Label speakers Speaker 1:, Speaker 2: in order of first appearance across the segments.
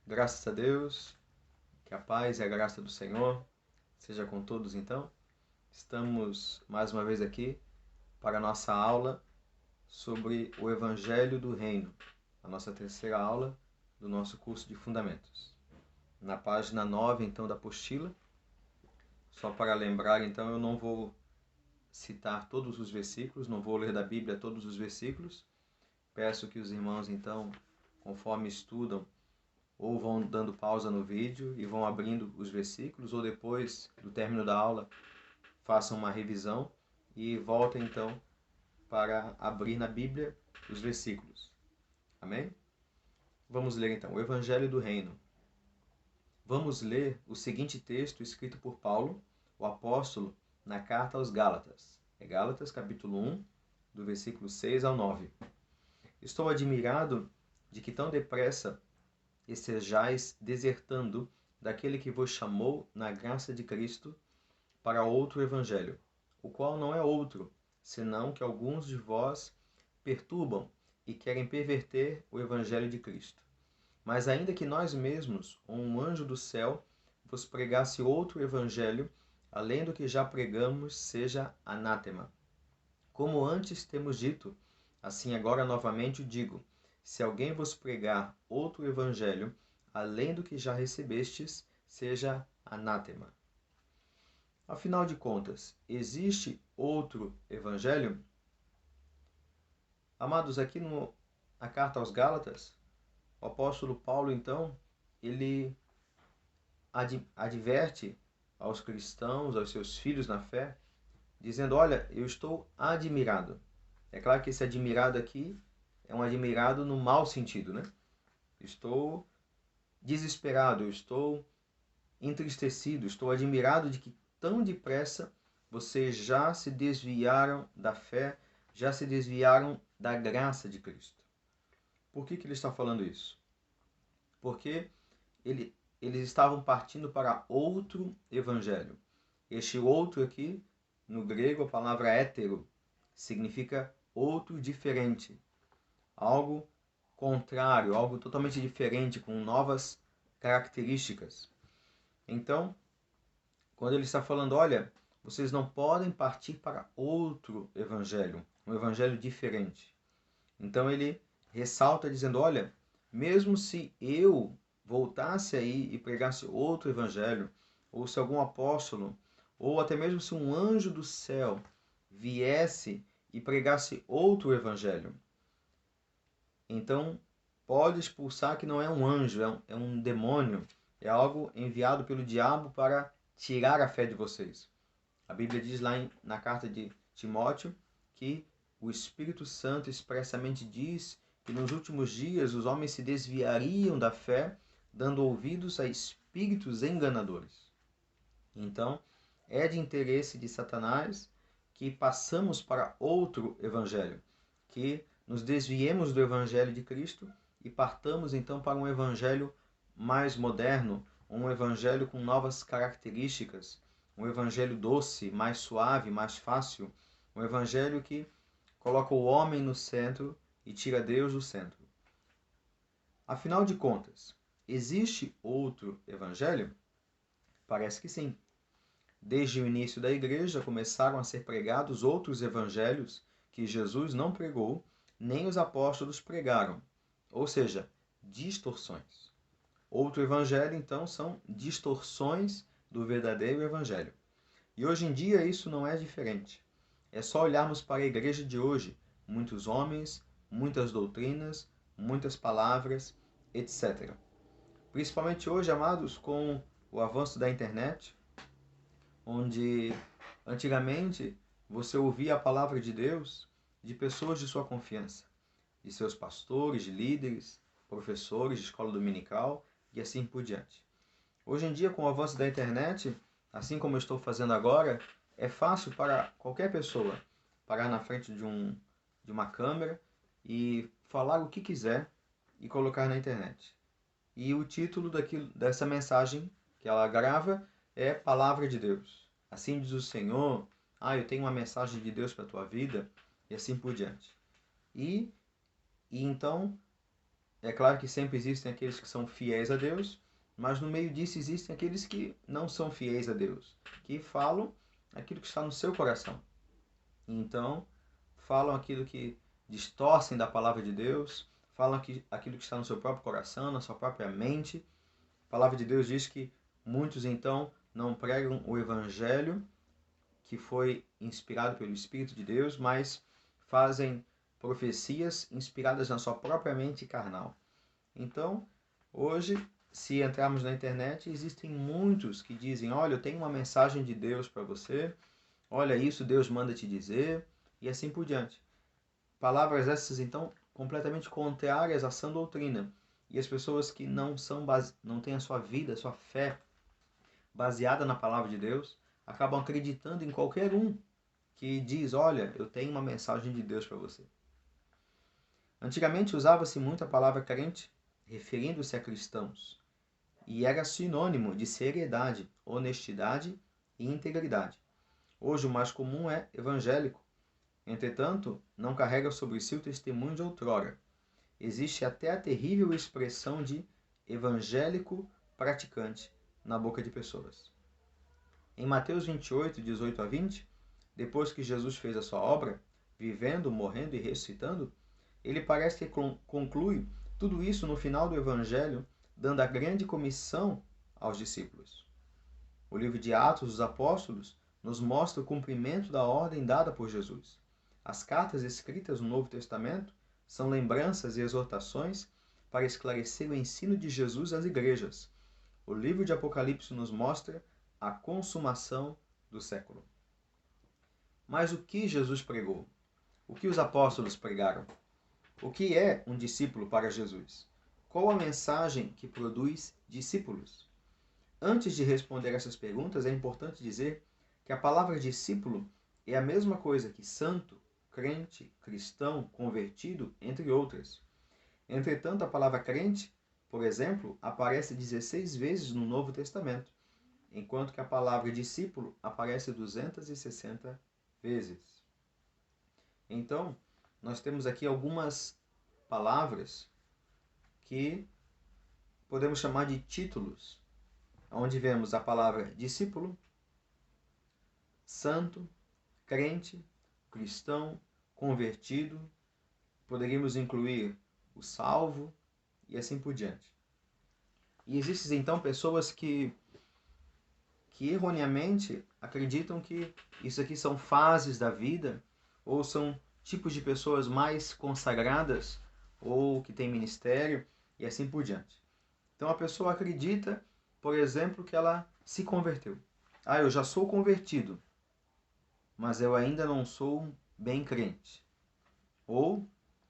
Speaker 1: Graças a Deus, que a paz e a graça do Senhor seja com todos então. Estamos mais uma vez aqui para a nossa aula sobre o Evangelho do Reino, a nossa terceira aula do nosso curso de Fundamentos. Na página 9 então da apostila, só para lembrar então, eu não vou citar todos os versículos, não vou ler da Bíblia todos os versículos. Peço que os irmãos então, conforme estudam, ou vão dando pausa no vídeo e vão abrindo os versículos, ou depois do término da aula façam uma revisão e voltem então para abrir na Bíblia os versículos. Amém? Vamos ler então o Evangelho do Reino. Vamos ler o seguinte texto escrito por Paulo, o apóstolo, na carta aos Gálatas. É Gálatas capítulo 1, do versículo 6 ao 9. Estou admirado de que tão depressa estejais desertando daquele que vos chamou na graça de Cristo para outro evangelho, o qual não é outro, senão que alguns de vós perturbam e querem perverter o evangelho de Cristo. Mas ainda que nós mesmos, ou um anjo do céu, vos pregasse outro evangelho, além do que já pregamos, seja anátema. Como antes temos dito, assim agora novamente o digo: se alguém vos pregar outro evangelho, além do que já recebestes, seja anátema. Afinal de contas, existe outro evangelho? Amados, aqui na carta aos Gálatas, o apóstolo Paulo, então, ele adverte aos cristãos, aos seus filhos na fé, dizendo: olha, eu estou admirado. É claro que esse admirado aqui é um admirado no mau sentido, né? Estou desesperado, estou entristecido, estou admirado de que tão depressa vocês já se desviaram da fé, já se desviaram da graça de Cristo. Por que ele está falando isso? Porque eles estavam partindo para outro evangelho. Este outro aqui, no grego, a palavra hétero, significa outro diferente. Algo contrário, algo totalmente diferente, com novas características. Então, quando ele está falando, olha, vocês não podem partir para outro evangelho, um evangelho diferente. Então ele ressalta dizendo, olha, mesmo se eu voltasse aí e pregasse outro evangelho, ou se algum apóstolo, ou até mesmo se um anjo do céu viesse e pregasse outro evangelho, então pode expulsar que não é um anjo, é um demônio, é algo enviado pelo diabo para tirar a fé de vocês. A Bíblia diz lá na carta de Timóteo que o Espírito Santo expressamente diz que nos últimos dias os homens se desviariam da fé, dando ouvidos a espíritos enganadores. Então, é de interesse de Satanás que passamos para outro evangelho, que nos desviemos do evangelho de Cristo e partamos então para um evangelho mais moderno, um evangelho com novas características, um evangelho doce, mais suave, mais fácil, um evangelho que coloca o homem no centro e tira Deus do centro. Afinal de contas, existe outro evangelho? Parece que sim. Desde o início da igreja começaram a ser pregados outros evangelhos que Jesus não pregou, nem os apóstolos pregaram, ou seja, distorções. Outro evangelho, então, são distorções do verdadeiro evangelho. E hoje em dia isso não é diferente. É só olharmos para a igreja de hoje. Muitos homens, muitas doutrinas, muitas palavras, etc. Principalmente hoje, amados, com o avanço da internet, onde antigamente você ouvia a palavra de Deus de pessoas de sua confiança, de seus pastores, de líderes, professores de escola dominical e assim por diante. Hoje em dia, com o avanço da internet, assim como eu estou fazendo agora, é fácil para qualquer pessoa parar na frente de uma câmera e falar o que quiser e colocar na internet. E o título dessa mensagem que ela grava é Palavra de Deus. Assim diz o Senhor, eu tenho uma mensagem de Deus para a tua vida, e assim por diante. E então É claro que sempre existem aqueles que são fiéis a Deus, mas no meio disso existem aqueles que não são fiéis a Deus, que falam aquilo que está no seu coração. Então, falam aquilo que distorcem da palavra de Deus, falam aquilo que está no seu próprio coração, na sua própria mente. A palavra de Deus diz que muitos, então, não pregam o evangelho que foi inspirado pelo Espírito de Deus, mas fazem profecias inspiradas na sua própria mente carnal. Então, hoje, se entrarmos na internet, existem muitos que dizem: olha, eu tenho uma mensagem de Deus para você, olha, isso Deus manda te dizer, e assim por diante. Palavras essas, então, completamente contrárias à sã doutrina. E as pessoas que não têm a sua vida, a sua fé baseada na palavra de Deus, acabam acreditando em qualquer um que diz: olha, eu tenho uma mensagem de Deus para você. Antigamente usava-se muito a palavra crente, referindo-se a cristãos, e era sinônimo de seriedade, honestidade e integridade. Hoje o mais comum é evangélico. Entretanto, não carrega sobre si o testemunho de outrora. Existe até a terrível expressão de evangélico praticante na boca de pessoas. Em Mateus 28, 18 a 20, depois que Jesus fez a sua obra, vivendo, morrendo e ressuscitando, ele parece que conclui tudo isso no final do Evangelho, dando a grande comissão aos discípulos. O livro de Atos dos Apóstolos nos mostra o cumprimento da ordem dada por Jesus. As cartas escritas no Novo Testamento são lembranças e exortações para esclarecer o ensino de Jesus às igrejas. O livro de Apocalipse nos mostra a consumação do século. Mas o que Jesus pregou? O que os apóstolos pregaram? O que é um discípulo para Jesus? Qual a mensagem que produz discípulos? Antes de responder essas perguntas, é importante dizer que a palavra discípulo é a mesma coisa que santo, crente, cristão, convertido, entre outras. Entretanto, a palavra crente, por exemplo, aparece 16 vezes no Novo Testamento, enquanto que a palavra discípulo aparece 260 vezes. Então, nós temos aqui algumas palavras que podemos chamar de títulos, onde vemos a palavra discípulo, santo, crente, cristão, convertido, poderíamos incluir o salvo e assim por diante. E existem então pessoas que erroneamente acreditam que isso aqui são fases da vida, ou são tipos de pessoas mais consagradas, ou que têm ministério, e assim por diante. Então a pessoa acredita, por exemplo, que ela se converteu. Ah, eu já sou convertido, mas eu ainda não sou bem crente. Ou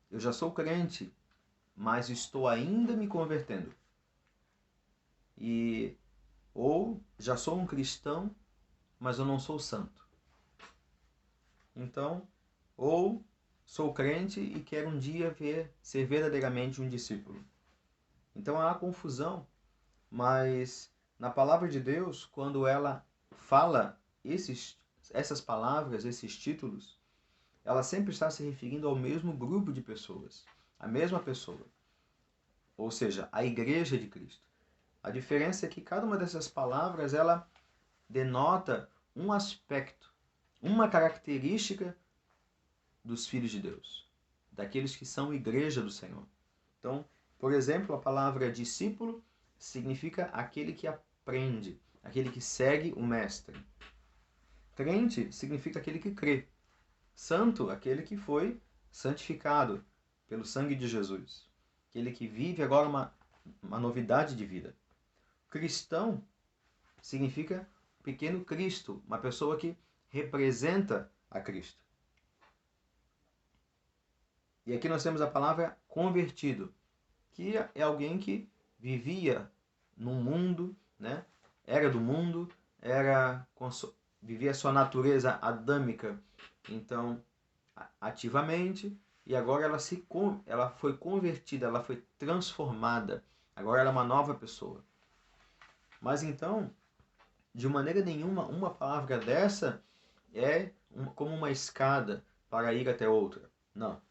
Speaker 1: eu já sou crente, mas estou ainda me convertendo. Ou já sou um cristão, mas eu não sou santo. Então, ou sou crente e quero um dia ser verdadeiramente um discípulo. Então há confusão, mas na palavra de Deus, quando ela fala essas palavras, esses títulos, ela sempre está se referindo ao mesmo grupo de pessoas, a mesma pessoa, ou seja, a Igreja de Cristo. A diferença é que cada uma dessas palavras, ela denota um aspecto, uma característica dos filhos de Deus, daqueles que são Igreja do Senhor. Então, por exemplo, a palavra discípulo significa aquele que aprende, aquele que segue o mestre. Crente significa aquele que crê. Santo, aquele que foi santificado pelo sangue de Jesus. Aquele que vive agora uma novidade de vida. Cristão significa pequeno Cristo, uma pessoa que representa a Cristo. E aqui nós temos a palavra convertido, que é alguém que vivia num mundo, né? Era do mundo, vivia a sua natureza adâmica, então, ativamente, e agora ela foi convertida, ela foi transformada, agora ela é uma nova pessoa. Mas então, de maneira nenhuma, uma palavra dessa é como uma escada para ir até outra. Não.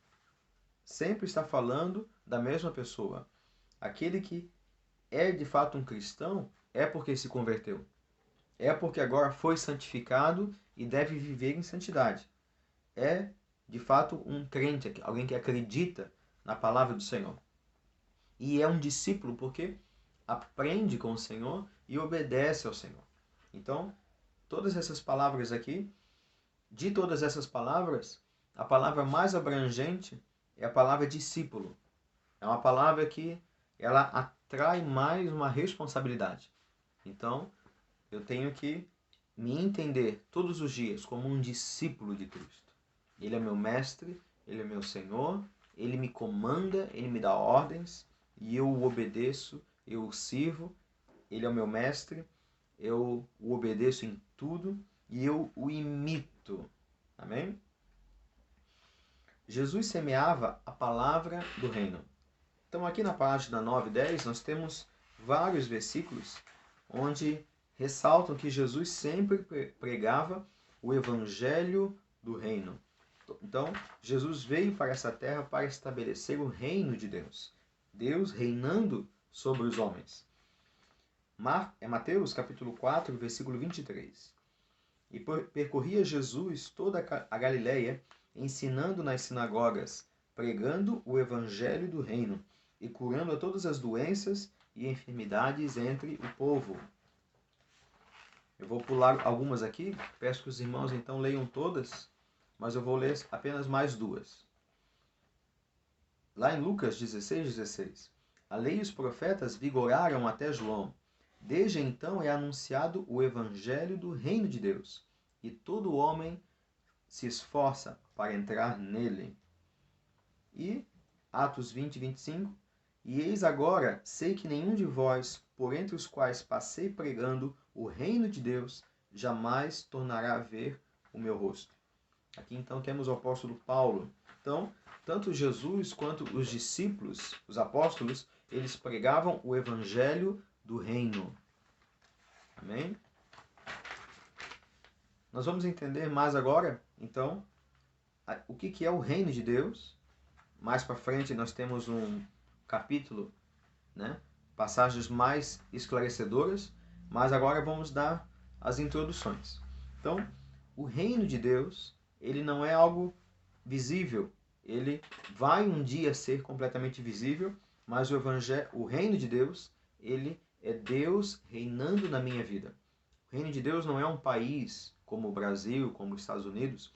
Speaker 1: Sempre está falando da mesma pessoa. Aquele que é de fato um cristão é porque se converteu. É porque agora foi santificado e deve viver em santidade. É de fato um crente, alguém que acredita na palavra do Senhor. E é um discípulo porque aprende com o Senhor e obedece ao Senhor. Então, todas essas palavras aqui, de todas essas palavras, a palavra mais abrangente é a palavra discípulo. É uma palavra que ela atrai mais uma responsabilidade. Então, eu tenho que me entender todos os dias como um discípulo de Cristo. Ele é meu mestre, ele é meu Senhor, ele me comanda, ele me dá ordens e eu o obedeço, eu o sirvo. Ele é o meu mestre, eu o obedeço em tudo e eu o imito. Amém? Jesus semeava a palavra do reino. Então, aqui na página 9 e 10, nós temos vários versículos onde ressaltam que Jesus sempre pregava o evangelho do reino. Então, Jesus veio para essa terra para estabelecer o reino de Deus. Deus reinando sobre os homens. É Mateus capítulo 4, versículo 23. E percorria Jesus toda a Galileia, ensinando nas sinagogas, pregando o evangelho do reino e curando a todas as doenças e enfermidades entre o povo. Eu vou pular algumas aqui, peço que os irmãos então leiam todas, mas eu vou ler apenas mais duas. Lá em Lucas 16:16, a lei e os profetas vigoraram até João. Desde então é anunciado o evangelho do reino de Deus, e todo homem se esforça para entrar nele. E Atos 20:25, e eis agora, sei que nenhum de vós, por entre os quais passei pregando o reino de Deus, jamais tornará a ver o meu rosto. Aqui então temos o apóstolo Paulo. Então, tanto Jesus quanto os discípulos, os apóstolos, eles pregavam o evangelho do reino. Amém? Nós vamos entender mais agora, então, o que é o reino de Deus. Mais para frente nós temos um capítulo, né? Passagens mais esclarecedoras, mas agora vamos dar as introduções. Então, o reino de Deus, ele não é algo visível, ele vai um dia ser completamente visível, mas o reino de Deus, ele é Deus reinando na minha vida. O reino de Deus não é um país como o Brasil, como os Estados Unidos.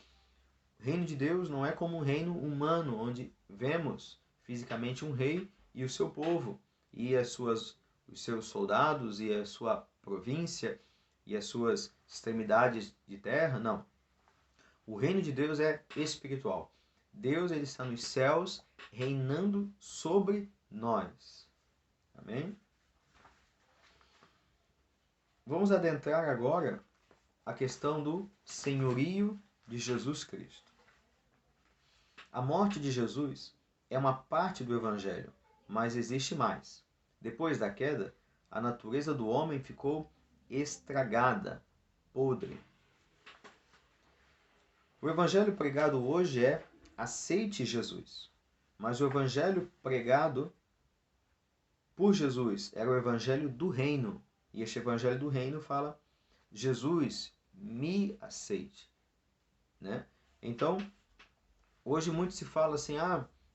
Speaker 1: O reino de Deus não é como um reino humano, onde vemos fisicamente um rei e o seu povo, e os seus soldados, e a sua província, e as suas extremidades de terra. Não. O reino de Deus é espiritual. Deus, ele está nos céus, reinando sobre nós. Amém? Vamos adentrar agora a questão do senhorio de Jesus Cristo. A morte de Jesus é uma parte do Evangelho, mas existe mais. Depois da queda, a natureza do homem ficou estragada, podre. O Evangelho pregado hoje é: aceite Jesus. Mas o Evangelho pregado por Jesus era o Evangelho do reino. E este Evangelho do reino fala: Jesus, me aceite. Né? Então, hoje muito se fala assim: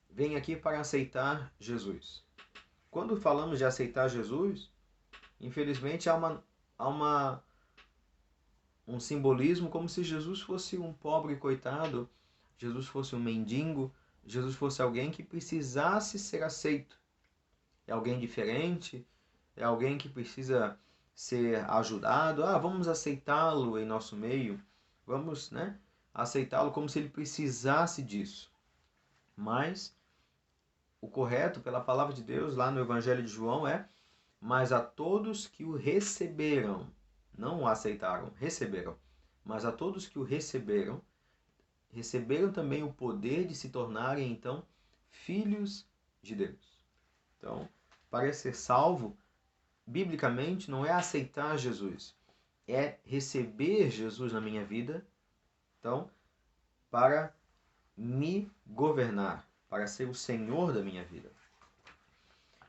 Speaker 1: vem aqui para aceitar Jesus. Quando falamos de aceitar Jesus, infelizmente há um simbolismo como se Jesus fosse um pobre coitado, Jesus fosse um mendigo, Jesus fosse alguém que precisasse ser aceito. É alguém diferente, é alguém que precisa ser ajudado. Vamos aceitá-lo em nosso meio, vamos, aceitá-lo como se ele precisasse disso. Mas o correto, pela palavra de Deus, lá no Evangelho de João, é: mas a todos que o receberam, não o aceitaram, receberam, mas a todos que o receberam também o poder de se tornarem, então, filhos de Deus. Então, para ser salvo, biblicamente, não é aceitar Jesus, é receber Jesus na minha vida, então, para me governar, para ser o Senhor da minha vida.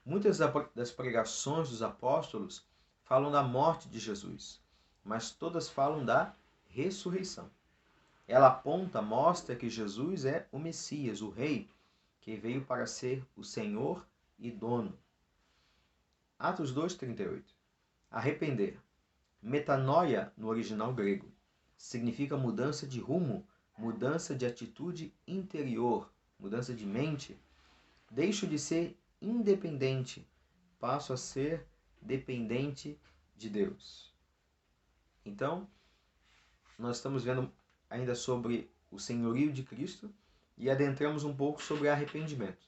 Speaker 1: Muitas das pregações dos apóstolos falam da morte de Jesus, mas todas falam da ressurreição. Ela aponta, mostra que Jesus é o Messias, o Rei, que veio para ser o Senhor e dono. Atos 2:38. Arrepender. Metanoia, no original grego, significa mudança de rumo, mudança de atitude interior, mudança de mente. Deixo de ser independente, passo a ser dependente de Deus. Então, nós estamos vendo ainda sobre o senhorio de Cristo e adentramos um pouco sobre arrependimento.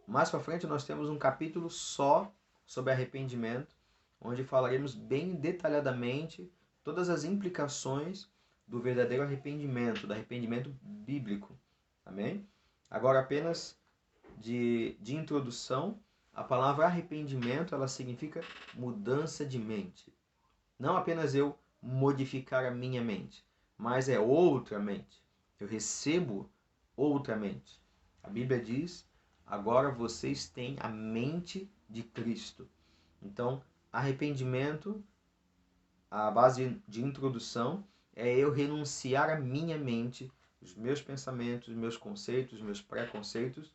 Speaker 1: Mais para frente nós temos um capítulo só sobre arrependimento, onde falaremos bem detalhadamente todas as implicações do verdadeiro arrependimento, do arrependimento bíblico. Amém? Agora, apenas de introdução, a palavra arrependimento, ela significa mudança de mente. Não apenas eu modificar a minha mente, mas é outra mente. Eu recebo outra mente. A Bíblia diz, agora vocês têm a mente de Cristo. Então, arrependimento, a base de introdução, é eu renunciar à minha mente, os meus pensamentos, os meus conceitos, os meus preconceitos,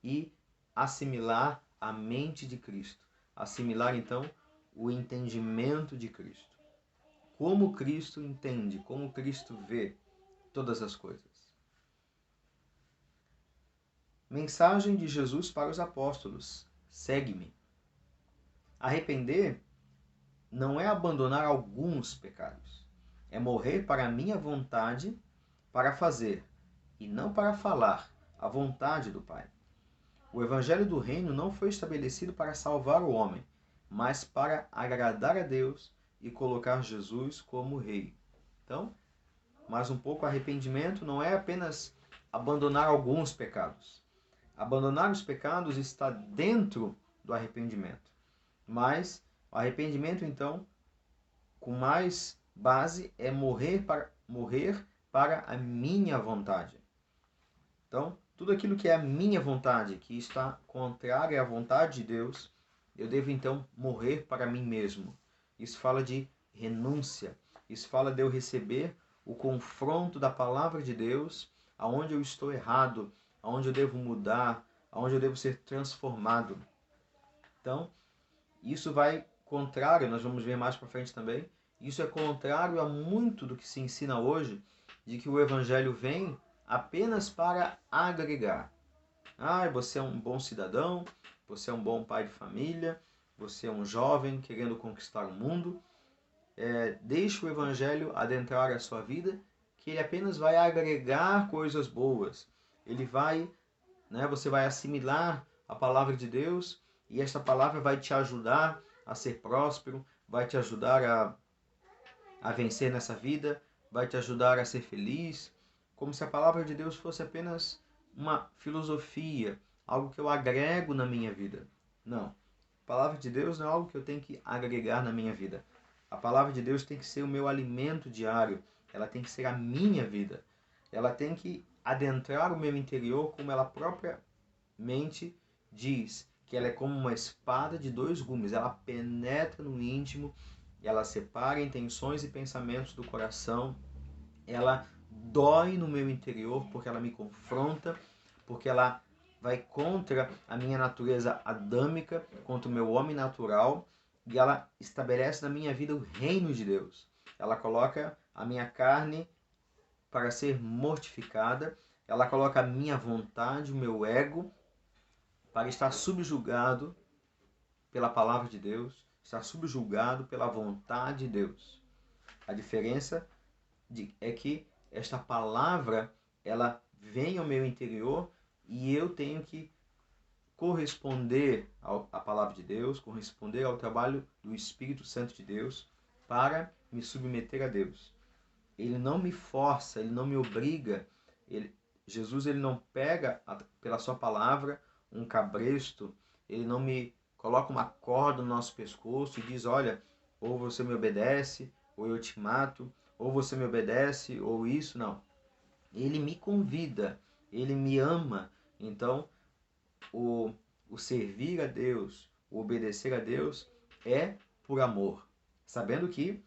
Speaker 1: e assimilar a mente de Cristo. Assimilar, então, o entendimento de Cristo. Como Cristo entende, como Cristo vê todas as coisas. Mensagem de Jesus para os apóstolos. Segue-me. Arrepender não é abandonar alguns pecados. É morrer para a minha vontade, para fazer, e não para falar, a vontade do Pai. O Evangelho do Reino não foi estabelecido para salvar o homem, mas para agradar a Deus e colocar Jesus como Rei. Então, mais um pouco, arrependimento não é apenas abandonar alguns pecados. Abandonar os pecados está dentro do arrependimento. Mas o arrependimento, então, com mais base, é morrer para a minha vontade. Então, tudo aquilo que é a minha vontade, que está contrário à vontade de Deus, eu devo então morrer para mim mesmo. Isso fala de renúncia. Isso fala de eu receber o confronto da palavra de Deus, aonde eu estou errado, aonde eu devo mudar, aonde eu devo ser transformado. Então, isso vai contrário, nós vamos ver mais para frente também, isso é contrário a muito do que se ensina hoje, de que o Evangelho vem apenas para agregar. Você é um bom cidadão, você é um bom pai de família, você é um jovem querendo conquistar o mundo. Deixe o Evangelho adentrar a sua vida, que ele apenas vai agregar coisas boas. Ele vai, você vai assimilar a palavra de Deus e esta palavra vai te ajudar a ser próspero, vai te ajudar a vencer nessa vida, vai te ajudar a ser feliz, como se a palavra de Deus fosse apenas uma filosofia, algo que eu agrego na minha vida. Não. A palavra de Deus não é algo que eu tenho que agregar na minha vida. A palavra de Deus tem que ser o meu alimento diário. Ela tem que ser a minha vida. Ela tem que adentrar o meu interior, como ela propriamente diz, que ela é como uma espada de dois gumes. Ela penetra no íntimo, ela separa intenções e pensamentos do coração. Ela dói no meu interior porque ela me confronta, porque ela vai contra a minha natureza adâmica, contra o meu homem natural, e ela estabelece na minha vida o reino de Deus. Ela coloca a minha carne para ser mortificada, ela coloca a minha vontade, o meu ego, para estar subjugado pela palavra de Deus, estar subjugado pela vontade de Deus. A diferença é que esta palavra, ela vem ao meu interior e eu tenho que corresponder à palavra de Deus, corresponder ao trabalho do Espírito Santo de Deus para me submeter a Deus. Ele não me força, ele não me obriga. Jesus ele não pega pela sua palavra um cabresto, ele não me coloca uma corda no nosso pescoço e diz, olha, ou você me obedece, ou eu te mato, ou você me obedece, ou isso, não. Ele me convida, ele me ama. Então, o o servir a Deus, o obedecer a Deus é por amor, sabendo que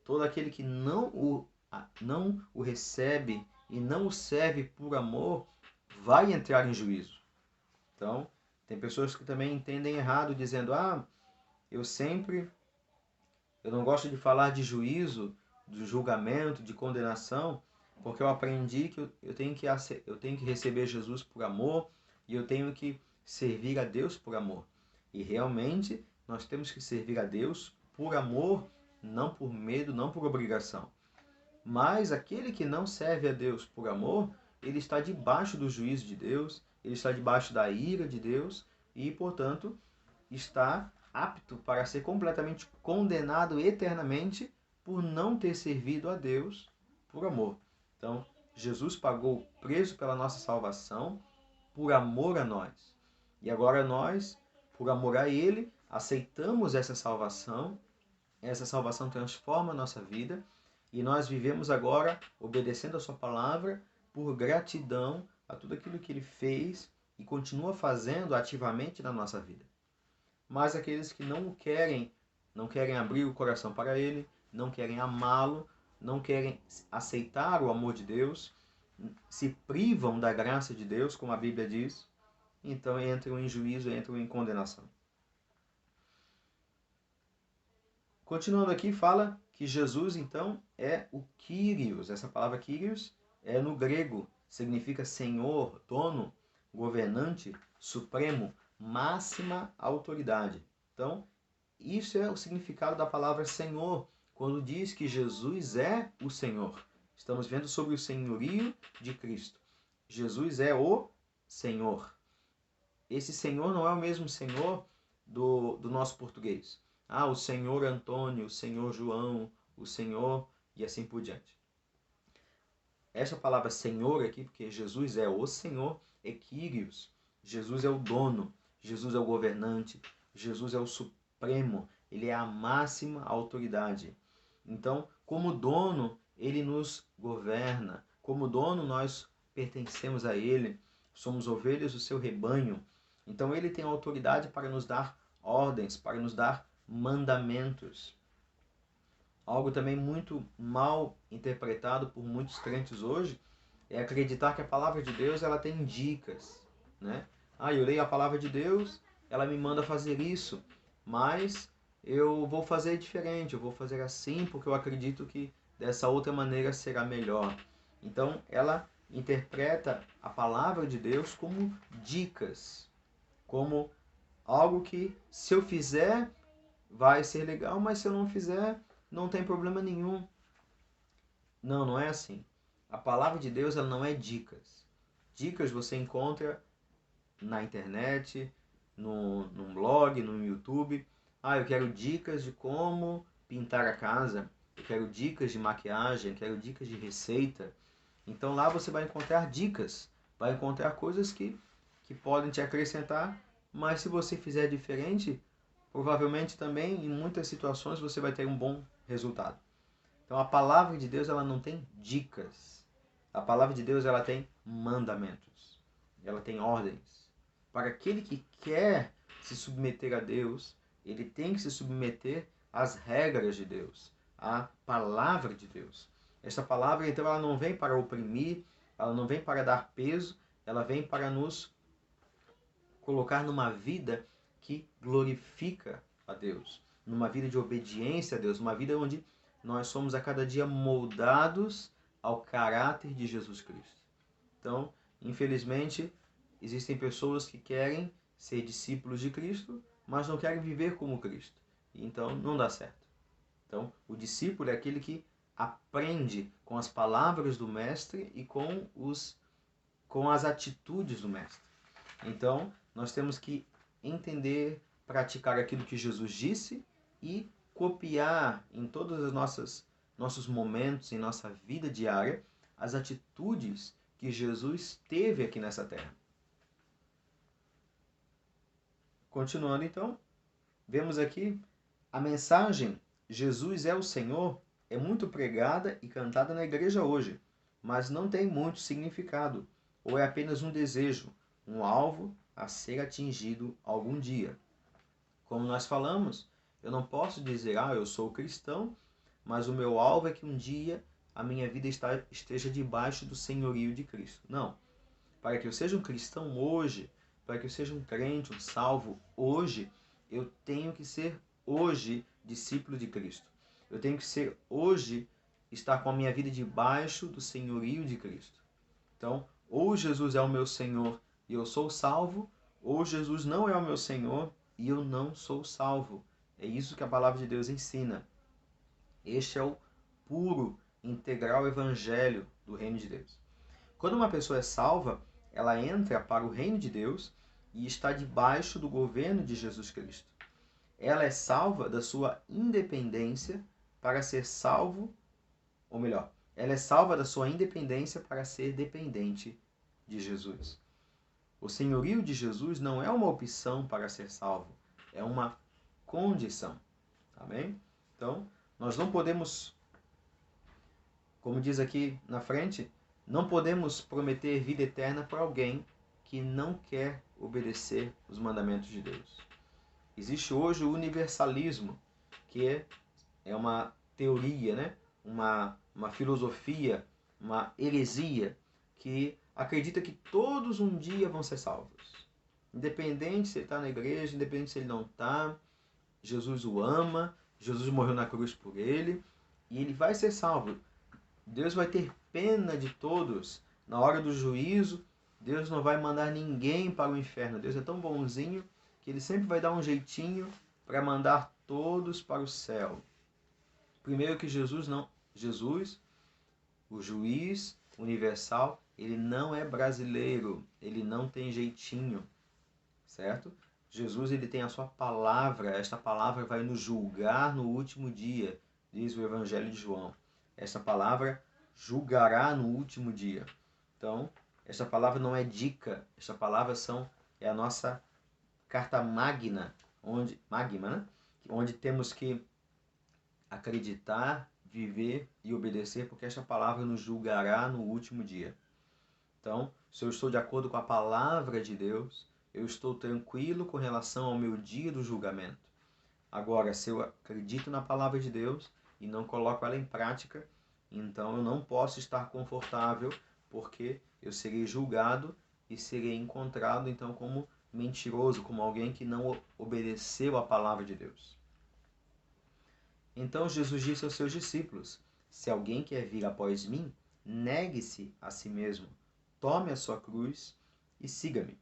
Speaker 1: todo aquele que não o recebe e não o serve por amor vai entrar em juízo. Então, tem pessoas que também entendem errado, dizendo: eu não gosto de falar de juízo, de julgamento, de condenação, porque eu aprendi que eu tenho que receber Jesus por amor e eu tenho que servir a Deus por amor. E realmente nós temos que servir a Deus por amor, não por medo, não por obrigação. Mas aquele que não serve a Deus por amor, ele está debaixo do juízo de Deus, ele está debaixo da ira de Deus e, portanto, está apto para ser completamente condenado eternamente por não ter servido a Deus por amor. Então, Jesus pagou o preço pela nossa salvação por amor a nós. E agora nós, por amor a Ele, aceitamos essa salvação transforma a nossa vida e nós vivemos agora obedecendo a Sua palavra por gratidão a tudo aquilo que Ele fez e continua fazendo ativamente na nossa vida. Mas aqueles que não querem abrir o coração para Ele, não querem amá-lo, não querem aceitar o amor de Deus, se privam da graça de Deus, como a Bíblia diz, então entram em juízo, entram em condenação. Continuando aqui, fala que Jesus, então, é o Kyrios. Essa palavra Kyrios é no grego, significa Senhor, dono, governante, supremo, máxima autoridade. Então, isso é o significado da palavra Senhor, quando diz que Jesus é o Senhor. Estamos vendo sobre o senhorio de Cristo. Jesus é o Senhor. Esse Senhor não é o mesmo Senhor do nosso português. O Senhor Antônio, o Senhor João, o Senhor e assim por diante. Essa palavra Senhor aqui, porque Jesus é o Senhor, é Kyrios. Jesus é o dono, Jesus é o governante, Jesus é o supremo, ele é a máxima autoridade. Então, como dono, ele nos governa. Como dono, nós pertencemos a ele, somos ovelhas do seu rebanho. Então, ele tem autoridade para nos dar ordens, para nos dar mandamentos. Algo também muito mal interpretado por muitos crentes hoje é acreditar que a palavra de Deus ela tem dicas, né? Eu leio a palavra de Deus, ela me manda fazer isso, mas eu vou fazer diferente, eu vou fazer assim porque eu acredito que dessa outra maneira será melhor. Então, ela interpreta a palavra de Deus como dicas, como algo que se eu fizer vai ser legal, mas se eu não fizer, não tem problema nenhum. Não, não é assim. A palavra de Deus ela não é dicas. Dicas você encontra na internet, num blog, no YouTube. Eu quero dicas de como pintar a casa. Eu quero dicas de maquiagem, eu quero dicas de receita. Então lá você vai encontrar dicas, vai encontrar coisas que podem te acrescentar, mas se você fizer diferente, provavelmente também em muitas situações você vai ter um bom resultado. Então a palavra de Deus ela não tem dicas. A palavra de Deus ela tem mandamentos. Ela tem ordens. Para aquele que quer se submeter a Deus, ele tem que se submeter às regras de Deus, à palavra de Deus. Essa palavra então ela não vem para oprimir, ela não vem para dar peso, ela vem para nos colocar numa vida que glorifica a Deus, numa vida de obediência a Deus, numa vida onde nós somos a cada dia moldados ao caráter de Jesus Cristo. Então, infelizmente, existem pessoas que querem ser discípulos de Cristo, mas não querem viver como Cristo. Então, não dá certo. Então, o discípulo é aquele que aprende com as palavras do Mestre e com as atitudes do Mestre. Então, nós temos que entender, praticar aquilo que Jesus disse e copiar em todos os nossos momentos, em nossa vida diária, as atitudes que Jesus teve aqui nessa terra. Continuando então, vemos aqui a mensagem Jesus é o Senhor é muito pregada e cantada na igreja hoje, mas não tem muito significado, ou é apenas um desejo, um alvo a ser atingido algum dia. Como nós falamos, eu não posso dizer, eu sou cristão, mas o meu alvo é que um dia a minha vida esteja debaixo do senhorio de Cristo. Não. Para que eu seja um cristão hoje, para que eu seja um crente, um salvo hoje, eu tenho que ser hoje discípulo de Cristo. Eu tenho que ser hoje, estar com a minha vida debaixo do senhorio de Cristo. Então, ou Jesus é o meu Senhor e eu sou salvo, ou Jesus não é o meu Senhor e eu não sou salvo. É isso que a palavra de Deus ensina. Este é o puro, integral evangelho do reino de Deus. Quando uma pessoa é salva, ela entra para o reino de Deus e está debaixo do governo de Jesus Cristo. Ela é salva da sua independência para ser salvo, ou melhor, ela é salva da sua independência para ser dependente de Jesus. O senhorio de Jesus não é uma opção para ser salvo, é uma condição. Amém? Então, nós não podemos, como diz aqui na frente, não podemos prometer vida eterna para alguém que não quer obedecer os mandamentos de Deus. Existe hoje o universalismo, que é uma teoria, né? uma filosofia, uma heresia, que acredita que todos um dia vão ser salvos. Independente se ele está na igreja, independente se ele não está, Jesus o ama, Jesus morreu na cruz por ele, e ele vai ser salvo. Deus vai ter pena de todos. Na hora do juízo, Deus não vai mandar ninguém para o inferno. Deus é tão bonzinho que ele sempre vai dar um jeitinho para mandar todos para o céu. Primeiro que Jesus, o juiz universal, ele não é brasileiro, ele não tem jeitinho, certo? Jesus, ele tem a sua palavra, esta palavra vai nos julgar no último dia, diz o Evangelho de João. Esta palavra julgará no último dia. Então, esta palavra não é dica, esta palavra é a nossa carta magna, onde temos que acreditar, viver e obedecer, porque esta palavra nos julgará no último dia. Então, se eu estou de acordo com a palavra de Deus, eu estou tranquilo com relação ao meu dia do julgamento. Agora, se eu acredito na palavra de Deus e não coloco ela em prática, então eu não posso estar confortável, porque eu serei julgado e serei encontrado então como mentiroso, como alguém que não obedeceu à palavra de Deus. Então Jesus disse aos seus discípulos: se alguém quer vir após mim, negue-se a si mesmo, tome a sua cruz e siga-me.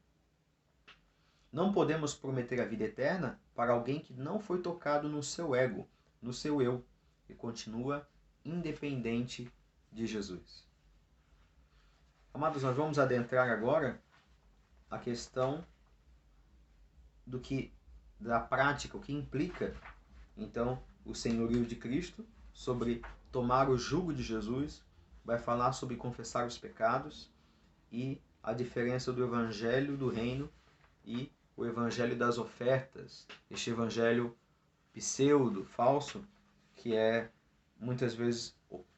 Speaker 1: Não podemos prometer a vida eterna para alguém que não foi tocado no seu ego, no seu eu, e continua independente de Jesus. Amados, nós vamos adentrar agora a questão da prática, o que implica, então, o senhorio de Cristo, sobre tomar o jugo de Jesus, vai falar sobre confessar os pecados e a diferença do evangelho do reino e o evangelho das ofertas, este evangelho pseudo, falso, que muitas vezes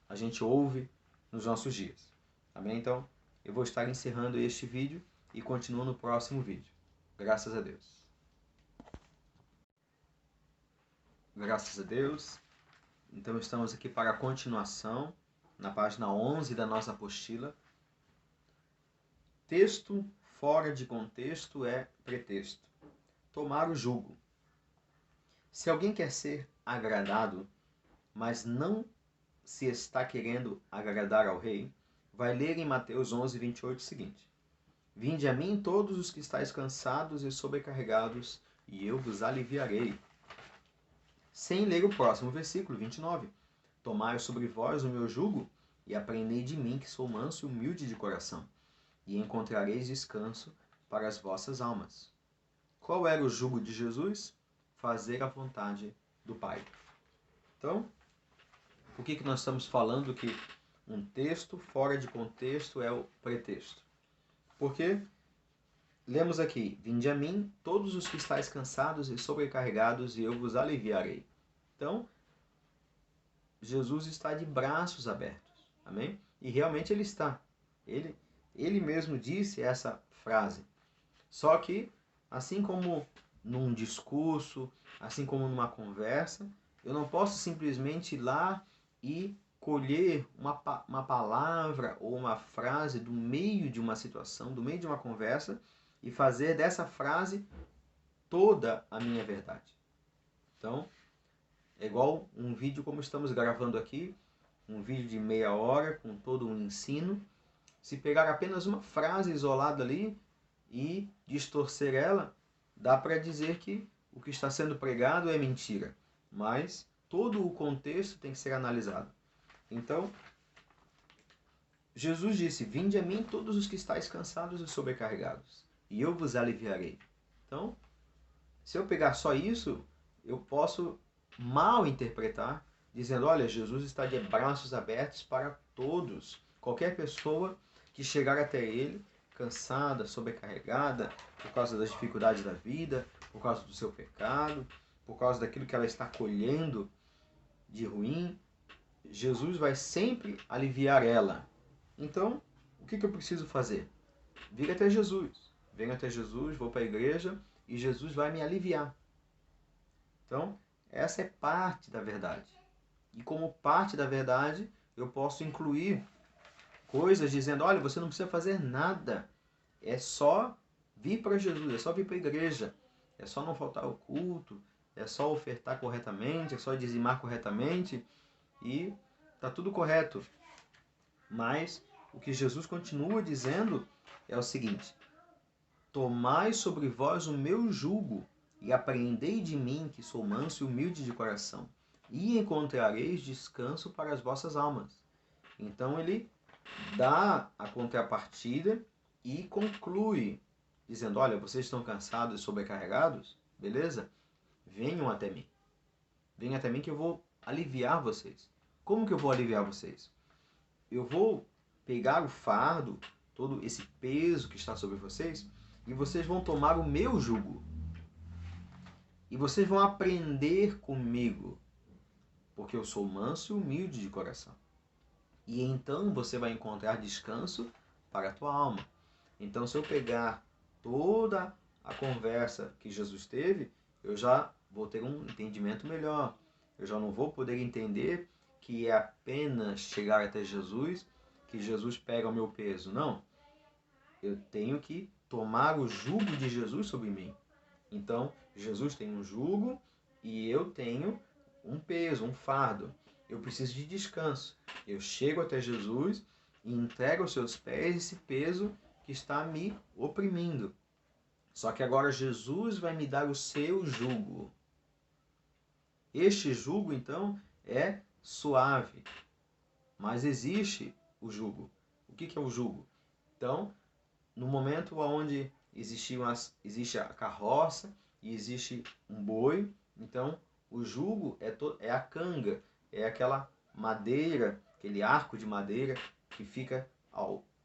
Speaker 1: a gente ouve nos nossos dias. Amém? Então, eu vou estar encerrando este vídeo e continuo no próximo vídeo. Graças a Deus. Graças a Deus. Então, estamos aqui para a continuação, na página 11 da nossa apostila. Texto fora de contexto é pretexto. Tomar o jugo. Se alguém quer ser agradado, mas não se está querendo agradar ao rei, vai ler em Mateus 11, 28 o seguinte: vinde a mim todos os que estáis cansados e sobrecarregados, e eu vos aliviarei. Sem ler o próximo versículo, 29. Tomai sobre vós o meu jugo, e aprendei de mim, que sou manso e humilde de coração, e encontrareis descanso para as vossas almas. Qual era o jugo de Jesus? Fazer a vontade do Pai. Então, por que nós estamos falando que um texto fora de contexto é o pretexto? Porque lemos aqui: vinde a mim todos os que estáis cansados e sobrecarregados, e eu vos aliviarei. Então, Jesus está de braços abertos. Amém? E realmente ele está. Ele mesmo disse essa frase: Só que, assim como num discurso, assim como numa conversa, eu não posso simplesmente ir lá e colher uma palavra ou uma frase do meio de uma situação, do meio de uma conversa, e fazer dessa frase toda a minha verdade. Então, é igual um vídeo como estamos gravando aqui, um vídeo de meia hora com todo um ensino. Se pegar apenas uma frase isolada ali e distorcer ela, dá para dizer que o que está sendo pregado é mentira. Mas todo o contexto tem que ser analisado. Então, Jesus disse: "Vinde a mim todos os que estáis cansados e sobrecarregados, e eu vos aliviarei." Então, se eu pegar só isso, eu posso mal interpretar, dizendo: olha, Jesus está de braços abertos para todos. Qualquer pessoa que chegar até Ele, cansada, sobrecarregada, por causa das dificuldades da vida, por causa do seu pecado, por causa daquilo que ela está colhendo de ruim, Jesus vai sempre aliviar ela. Então, o que eu preciso fazer? Vir até Jesus. Venho até Jesus, vou para a igreja e Jesus vai me aliviar. Então, essa é parte da verdade. E como parte da verdade, eu posso incluir coisas dizendo: olha, você não precisa fazer nada. É só vir para Jesus, é só vir para a igreja. É só não faltar ao culto, é só ofertar corretamente, é só dizimar corretamente e está tudo correto. Mas o que Jesus continua dizendo é o seguinte: tomai sobre vós o meu jugo e apreendei de mim, que sou manso e humilde de coração, e encontrareis descanso para as vossas almas. Então ele dá a contrapartida e conclui, dizendo: olha, vocês estão cansados e sobrecarregados? Beleza? Venham até mim. Venham até mim que eu vou aliviar vocês. Como que eu vou aliviar vocês? Eu vou pegar o fardo, todo esse peso que está sobre vocês, e vocês vão tomar o meu jugo. E vocês vão aprender comigo, porque eu sou manso e humilde de coração. E então você vai encontrar descanso para a tua alma. Então, se eu pegar toda a conversa que Jesus teve, eu já vou ter um entendimento melhor. Eu já não vou poder entender que é apenas chegar até Jesus, que Jesus pega o meu peso. Não. Eu tenho que tomar o jugo de Jesus sobre mim. Então, Jesus tem um jugo e eu tenho um peso, um fardo. Eu preciso de descanso. Eu chego até Jesus e entrego aos seus pés esse peso que está me oprimindo. Só que agora Jesus vai me dar o seu jugo. Este jugo, então, é suave. Mas existe o jugo. O que é o jugo? Então, no momento onde existe a carroça e existe um boi, então o jugo é a canga, é aquela madeira, aquele arco de madeira que fica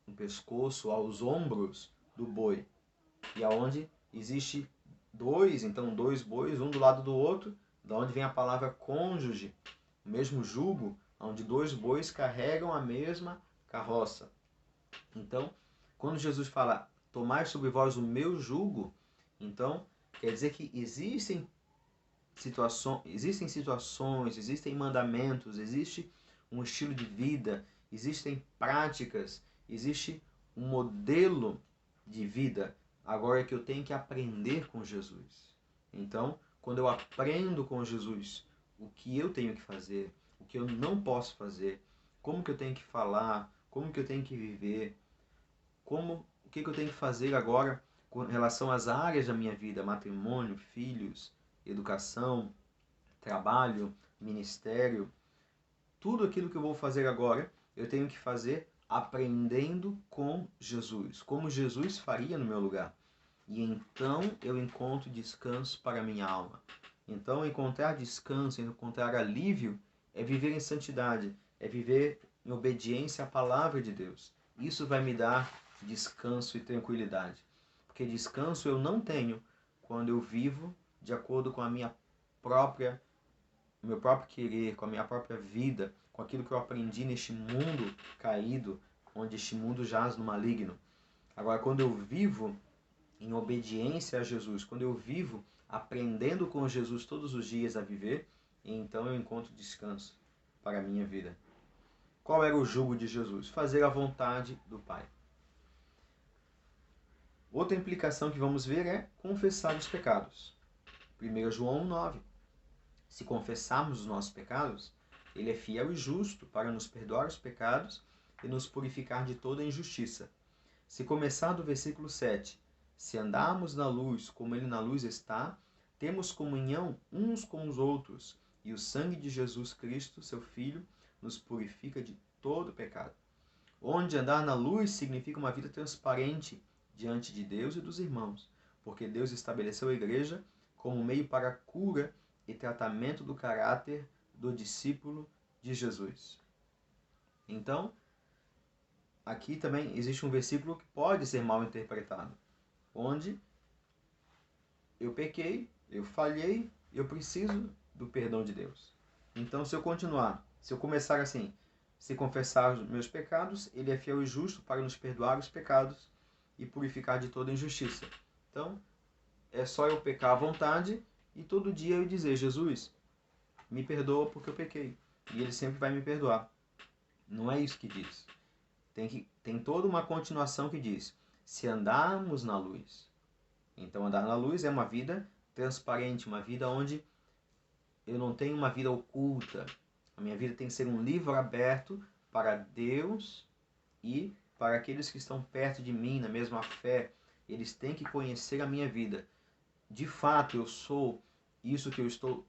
Speaker 1: no pescoço, aos ombros do boi. E aonde existe dois bois, um do lado do outro, da onde vem a palavra cônjuge, o mesmo jugo, onde dois bois carregam a mesma carroça. Então, quando Jesus fala: tomai sobre vós o meu jugo, então quer dizer que existem situações, existem mandamentos, existe um estilo de vida, existem práticas, existe um modelo de vida agora que eu tenho que aprender com Jesus. Então, quando eu aprendo com Jesus o que eu tenho que fazer, o que eu não posso fazer, como que eu tenho que falar, como que eu tenho que viver, o que eu tenho que fazer agora com relação às áreas da minha vida: matrimônio, filhos, educação, trabalho, ministério. Tudo aquilo que eu vou fazer agora, eu tenho que fazer aprendendo com Jesus, como Jesus faria no meu lugar. E então eu encontro descanso para a minha alma. Então, encontrar descanso, encontrar alívio, é viver em santidade, é viver em obediência à palavra de Deus. Isso vai me dar descanso e tranquilidade. Porque descanso eu não tenho quando eu vivo de acordo com a minha própria, o meu próprio querer, com a minha própria vida, com aquilo que eu aprendi neste mundo caído, onde este mundo jaz no maligno. Agora, quando eu vivo em obediência a Jesus, quando eu vivo aprendendo com Jesus todos os dias a viver, então eu encontro descanso para a minha vida. Qual era o jugo de Jesus? Fazer a vontade do Pai. Outra implicação que vamos ver é confessar os pecados. 1 João 9. Se confessarmos os nossos pecados, Ele é fiel e justo para nos perdoar os pecados e nos purificar de toda injustiça. Se começar do versículo 7, se andarmos na luz como Ele na luz está, temos comunhão uns com os outros, e o sangue de Jesus Cristo, seu Filho, nos purifica de todo pecado. Onde andar na luz significa uma vida transparente diante de Deus e dos irmãos, porque Deus estabeleceu a igreja como meio para a cura e tratamento do caráter do discípulo de Jesus. Então, aqui também existe um versículo que pode ser mal interpretado, onde eu pequei, eu falhei, eu preciso do perdão de Deus. Então, se eu começar assim, se confessar os meus pecados, Ele é fiel e justo para nos perdoar os pecados e purificar de toda injustiça. Então, é só eu pecar à vontade e todo dia eu dizer, Jesus, me perdoa porque eu pequei. E Ele sempre vai me perdoar. Não é isso que diz. Tem toda uma continuação que diz, se andarmos na luz. Então, andar na luz é uma vida transparente, uma vida onde eu não tenho uma vida oculta. A minha vida tem que ser um livro aberto para Deus e para aqueles que estão perto de mim, na mesma fé. Eles têm que conhecer a minha vida. De fato, eu sou isso que eu estou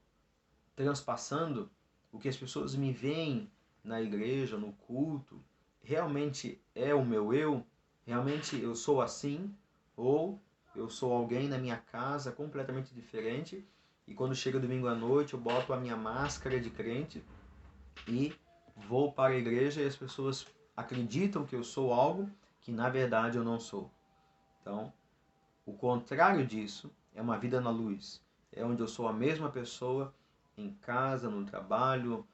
Speaker 1: transpassando, o que as pessoas me veem na igreja, no culto, realmente é o meu eu? Realmente eu sou assim? Ou eu sou alguém na minha casa completamente diferente e quando chega domingo à noite eu boto a minha máscara de crente e vou para a igreja e as pessoas acreditam que eu sou algo que na verdade eu não sou. Então, o contrário disso é uma vida na luz. É onde eu sou a mesma pessoa em casa, no trabalho,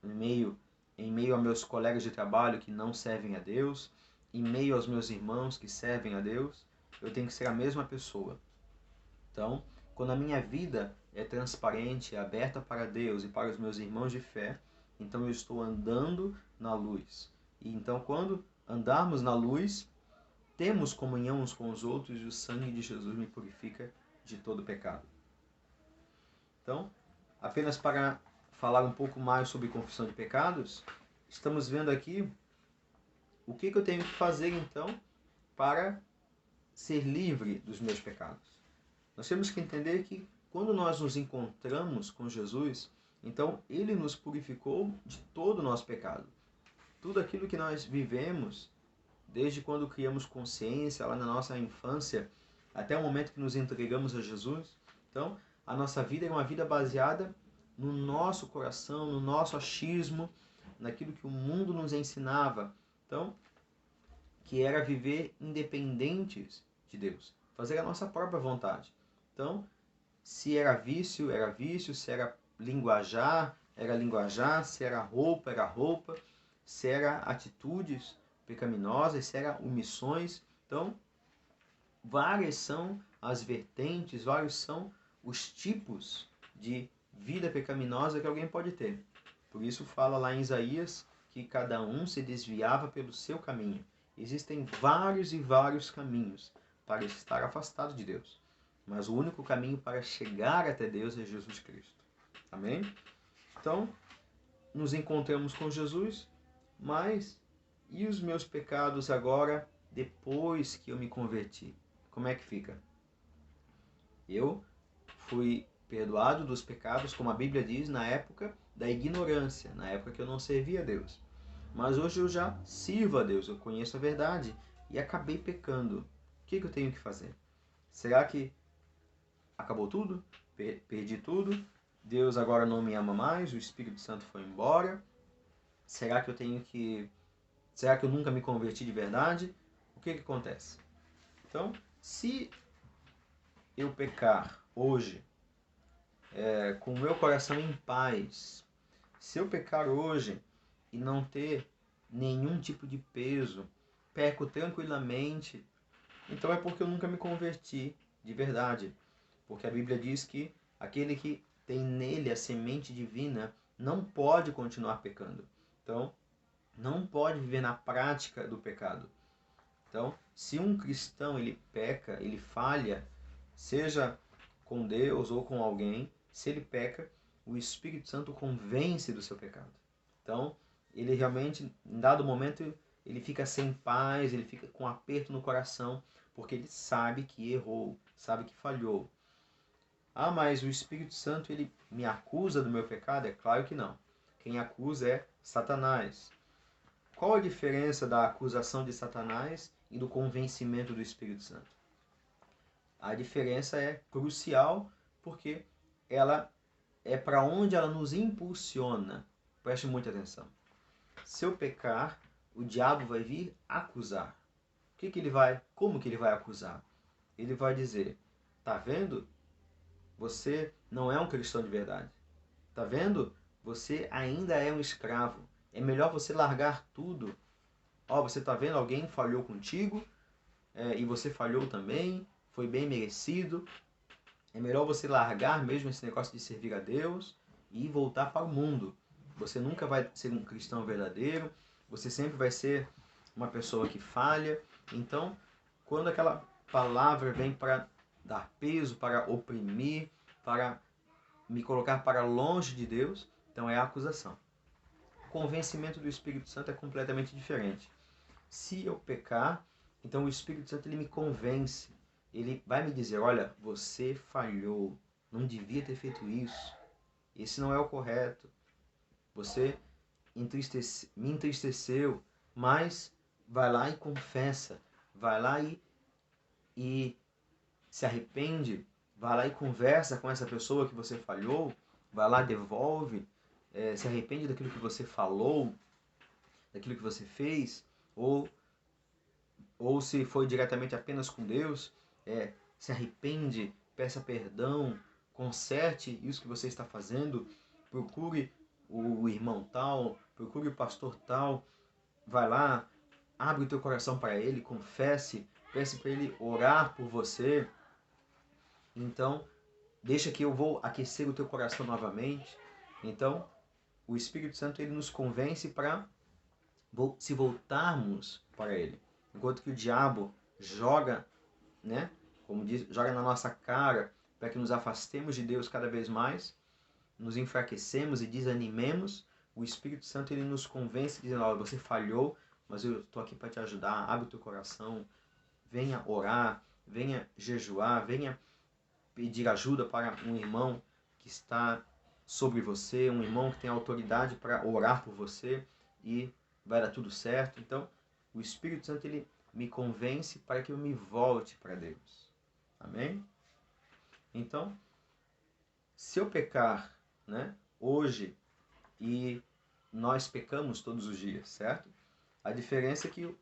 Speaker 1: em meio a meus colegas de trabalho que não servem a Deus, em meio aos meus irmãos que servem a Deus. Eu tenho que ser a mesma pessoa. Então, quando a minha vida é transparente, é aberta para Deus e para os meus irmãos de fé, então eu estou andando na luz. E então, quando andarmos na luz, temos comunhão uns com os outros e o sangue de Jesus me purifica de todo pecado. Então, apenas para falar um pouco mais sobre confissão de pecados, estamos vendo aqui o que eu tenho que fazer então para ser livre dos meus pecados. Nós temos que entender que quando nós nos encontramos com Jesus, então Ele nos purificou de todo o nosso pecado. Tudo aquilo que nós vivemos, desde quando criamos consciência, lá na nossa infância, até o momento que nos entregamos a Jesus. Então, a nossa vida é uma vida baseada no nosso coração, no nosso achismo, naquilo que o mundo nos ensinava. Então, que era viver independentes de Deus, fazer a nossa própria vontade. Então, se era vício, se era linguajar, era linguajar, se era roupa, se era atitudes pecaminosas, se era omissões. Então, várias são as vertentes, vários são os tipos de vida pecaminosa que alguém pode ter. Por isso fala lá em Isaías que cada um se desviava pelo seu caminho. Existem vários e vários caminhos para estar afastado de Deus. Mas o único caminho para chegar até Deus é Jesus Cristo. Amém? Então, nos encontramos com Jesus, mas e os meus pecados agora, depois que eu me converti? Como é que fica? Eu fui perdoado dos pecados, como a Bíblia diz, na época da ignorância, na época que eu não servia a Deus. Mas hoje eu já sirvo a Deus, eu conheço a verdade e acabei pecando. O que eu tenho que fazer? Será que acabou tudo? Perdi tudo? Deus agora não me ama mais? O Espírito Santo foi embora? Será que eu nunca me converti de verdade? O que acontece? Então, se eu pecar hoje, com o meu coração em paz, se eu pecar hoje e não ter nenhum tipo de peso, peco tranquilamente, então é porque eu nunca me converti de verdade. Porque a Bíblia diz que aquele que tem nele a semente divina não pode continuar pecando. Então, não pode viver na prática do pecado. Então, se um cristão ele peca, ele falha, seja com Deus ou com alguém, se ele peca, o Espírito Santo convence do seu pecado. Então, ele realmente, em dado momento, ele fica sem paz, ele fica com aperto no coração, porque ele sabe que errou, sabe que falhou. Ah, mas o Espírito Santo ele me acusa do meu pecado? É claro que não. Quem acusa é Satanás. Qual a diferença da acusação de Satanás e do convencimento do Espírito Santo? A diferença é crucial porque ela é para onde ela nos impulsiona. Preste muita atenção. Se eu pecar, o diabo vai vir acusar. Como que ele vai acusar? Ele vai dizer: tá vendo? Você não é um cristão de verdade. Tá vendo? Você ainda é um escravo. É melhor você largar tudo. Ó, você tá vendo? Alguém falhou contigo, e você falhou também. Foi bem merecido. É melhor você largar mesmo esse negócio de servir a Deus e voltar para o mundo. Você nunca vai ser um cristão verdadeiro. Você sempre vai ser uma pessoa que falha. Então, quando aquela palavra vem para dar peso, para oprimir, para me colocar para longe de Deus, então é a acusação. O convencimento do Espírito Santo é completamente diferente. Se eu pecar, então o Espírito Santo ele me convence. Ele vai me dizer: olha, você falhou, não devia ter feito isso. Esse não é o correto. Você me entristeceu, mas vai lá e confessa. Vai lá e se arrepende. Vai lá e conversa com essa pessoa que você falhou. Vai lá, devolve. Se arrepende daquilo que você falou, daquilo que você fez. Ou se foi diretamente apenas com Deus, se arrepende, peça perdão, conserte isso que você está fazendo, procure o irmão tal, procure o pastor tal, vai lá, abre o teu coração para ele, confesse, peça para ele orar por você. Então, deixa que eu vou aquecer o teu coração novamente. Então, o Espírito Santo ele nos convence para se voltarmos para ele. Enquanto que o diabo joga, né, como diz, joga na nossa cara para que nos afastemos de Deus cada vez mais, nos enfraquecemos e desanimemos, o Espírito Santo ele nos convence dizendo: olha, você falhou, mas eu estou aqui para te ajudar, abre o teu coração, venha orar, venha jejuar, venha pedir ajuda para um irmão que está sobre você, um irmão que tem autoridade para orar por você e vai dar tudo certo. Então, o Espírito Santo ele me convence para que eu me volte para Deus. Amém? Então, se eu pecar, né, hoje, e nós pecamos todos os dias, certo? A diferença é que o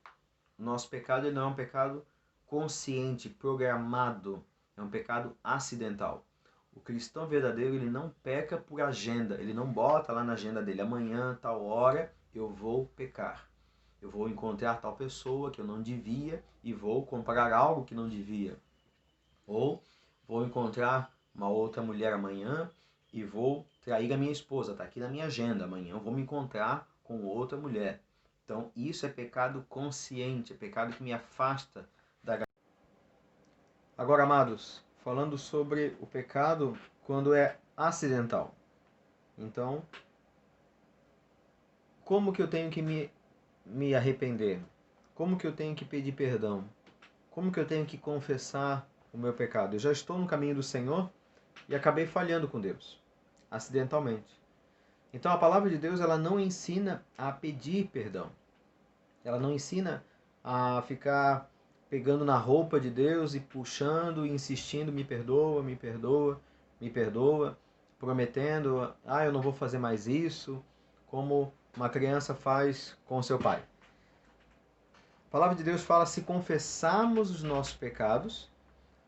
Speaker 1: nosso pecado ele não é um pecado consciente, programado, é um pecado acidental. O cristão verdadeiro ele não peca por agenda, ele não bota lá na agenda dele: amanhã, tal hora, eu vou pecar. Eu vou encontrar tal pessoa que eu não devia e vou comprar algo que não devia. Ou vou encontrar uma outra mulher amanhã e vou trair a minha esposa. Está aqui na minha agenda. Amanhã eu vou me encontrar com outra mulher. Então isso é pecado consciente, é pecado que me afasta da graça. Agora, amados, falando sobre o pecado quando é acidental. Então, como que eu tenho que me arrepender? Como que eu tenho que pedir perdão? Como que eu tenho que confessar o meu pecado? Eu já estou no caminho do Senhor e acabei falhando com Deus, acidentalmente. Então a palavra de Deus ela não ensina a pedir perdão. Ela não ensina a ficar pegando na roupa de Deus e puxando e insistindo: me perdoa, me perdoa, me perdoa, prometendo: eu não vou fazer mais isso, como uma criança faz com seu pai. A palavra de Deus fala: se confessarmos os nossos pecados,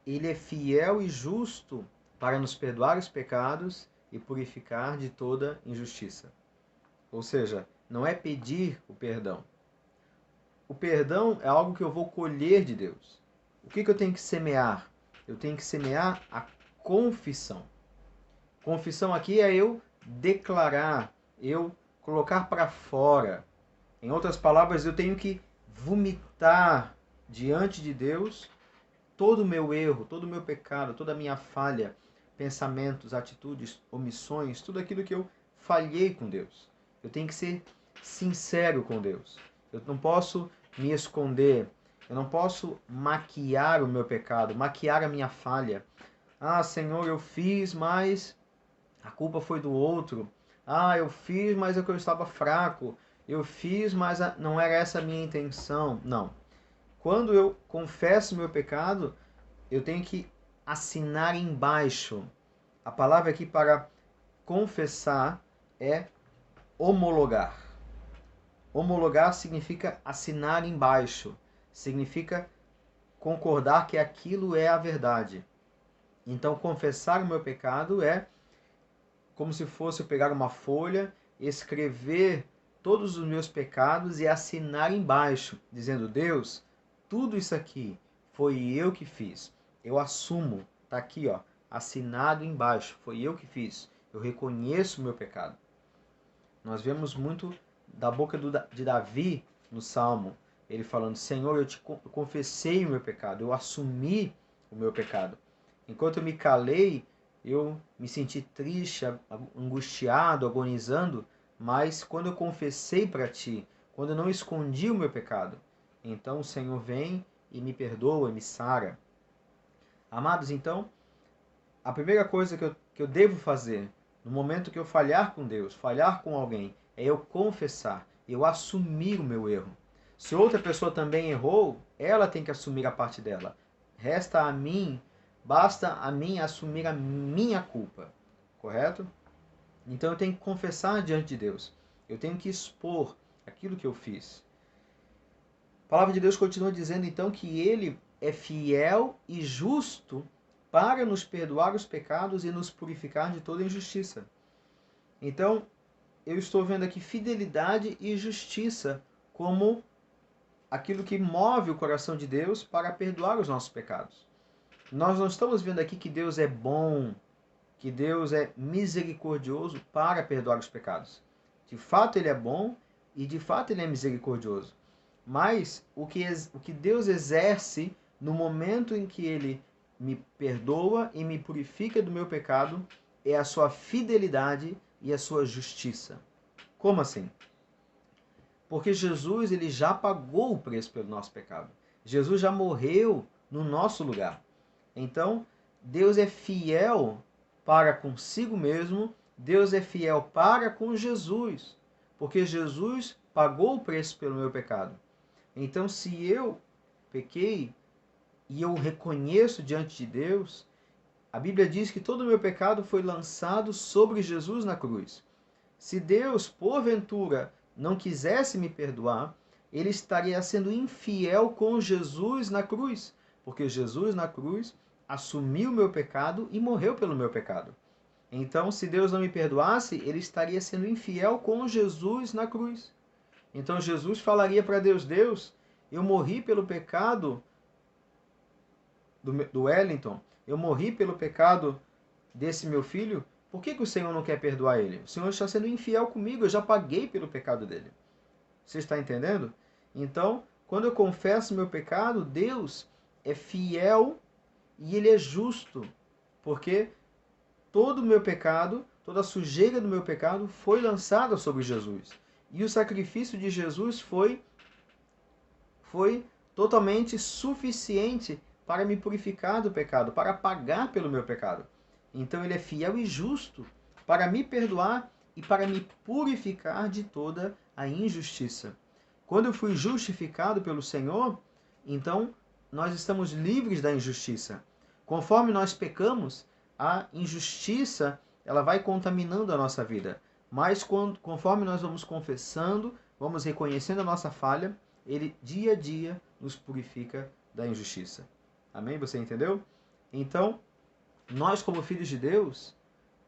Speaker 1: Ele é fiel e justo para nos perdoar os pecados e purificar de toda injustiça. Ou seja, não é pedir o perdão. O perdão é algo que eu vou colher de Deus. o que eu tenho que semear? Eu tenho que semear a confissão. Confissão aqui é eu declarar, eu colocar para fora. Em outras palavras, eu tenho que vomitar diante de Deus todo o meu erro, todo o meu pecado, toda a minha falha, pensamentos, atitudes, omissões, tudo aquilo que eu falhei com Deus. Eu tenho que ser sincero com Deus. Eu não posso me esconder. Eu não posso maquiar o meu pecado, maquiar a minha falha. Ah, Senhor, eu fiz, mas a culpa foi do outro. Ah, eu fiz, mas é que eu estava fraco. Eu fiz, mas não era essa a minha intenção. Não. Quando eu confesso meu pecado, eu tenho que assinar embaixo. A palavra aqui para confessar é homologar. Homologar significa assinar embaixo. Significa concordar que aquilo é a verdade. Então, confessar o meu pecado é como se fosse eu pegar uma folha, escrever todos os meus pecados e assinar embaixo, dizendo: Deus, tudo isso aqui foi eu que fiz. Eu assumo, tá aqui, ó, assinado embaixo, foi eu que fiz. Eu reconheço o meu pecado. Nós vemos muito da boca de Davi no Salmo, ele falando: Senhor, eu confessei o meu pecado, eu assumi o meu pecado. Enquanto eu me calei, eu me senti triste, angustiado, agonizando, mas quando eu confessei para ti, quando eu não escondi o meu pecado, então o Senhor vem e me perdoa, me sara. Amados, então, a primeira coisa que eu devo fazer no momento que eu falhar com Deus, falhar com alguém, é eu confessar, eu assumir o meu erro. Se outra pessoa também errou, ela tem que assumir a parte dela. Resta a mim, basta a mim assumir a minha culpa, correto? Então eu tenho que confessar diante de Deus. Eu tenho que expor aquilo que eu fiz. A palavra de Deus continua dizendo então que Ele é fiel e justo para nos perdoar os pecados e nos purificar de toda injustiça. Então, eu estou vendo aqui fidelidade e justiça como aquilo que move o coração de Deus para perdoar os nossos pecados. Nós não estamos vendo aqui que Deus é bom, que Deus é misericordioso para perdoar os pecados. De fato, Ele é bom e de fato Ele é misericordioso. Mas o que Deus exerce no momento em que Ele me perdoa e me purifica do meu pecado é a sua fidelidade e a sua justiça. Como assim? Porque Jesus ele já pagou o preço pelo nosso pecado. Jesus já morreu no nosso lugar. Então, Deus é fiel para consigo mesmo, Deus é fiel para com Jesus, porque Jesus pagou o preço pelo meu pecado. Então, se eu pequei e eu reconheço diante de Deus, a Bíblia diz que todo o meu pecado foi lançado sobre Jesus na cruz. Se Deus, porventura, não quisesse me perdoar, ele estaria sendo infiel com Jesus na cruz, porque Jesus na cruz assumiu o meu pecado e morreu pelo meu pecado. Então, se Deus não me perdoasse, ele estaria sendo infiel com Jesus na cruz. Então, Jesus falaria para Deus: Deus, eu morri pelo pecado do Wellington, eu morri pelo pecado desse meu filho, por que o Senhor não quer perdoar ele? O Senhor está sendo infiel comigo, eu já paguei pelo pecado dele. Você está entendendo? Então, quando eu confesso meu pecado, Deus é fiel e Ele é justo, porque todo o meu pecado, toda a sujeira do meu pecado foi lançada sobre Jesus. E o sacrifício de Jesus foi totalmente suficiente para me purificar do pecado, para pagar pelo meu pecado. Então ele é fiel e justo para me perdoar e para me purificar de toda a injustiça. Quando eu fui justificado pelo Senhor, então nós estamos livres da injustiça. Conforme nós pecamos, a injustiça ela vai contaminando a nossa vida. Mas conforme nós vamos confessando, vamos reconhecendo a nossa falha, ele dia a dia nos purifica da injustiça. Amém? Você entendeu? Então, nós como filhos de Deus,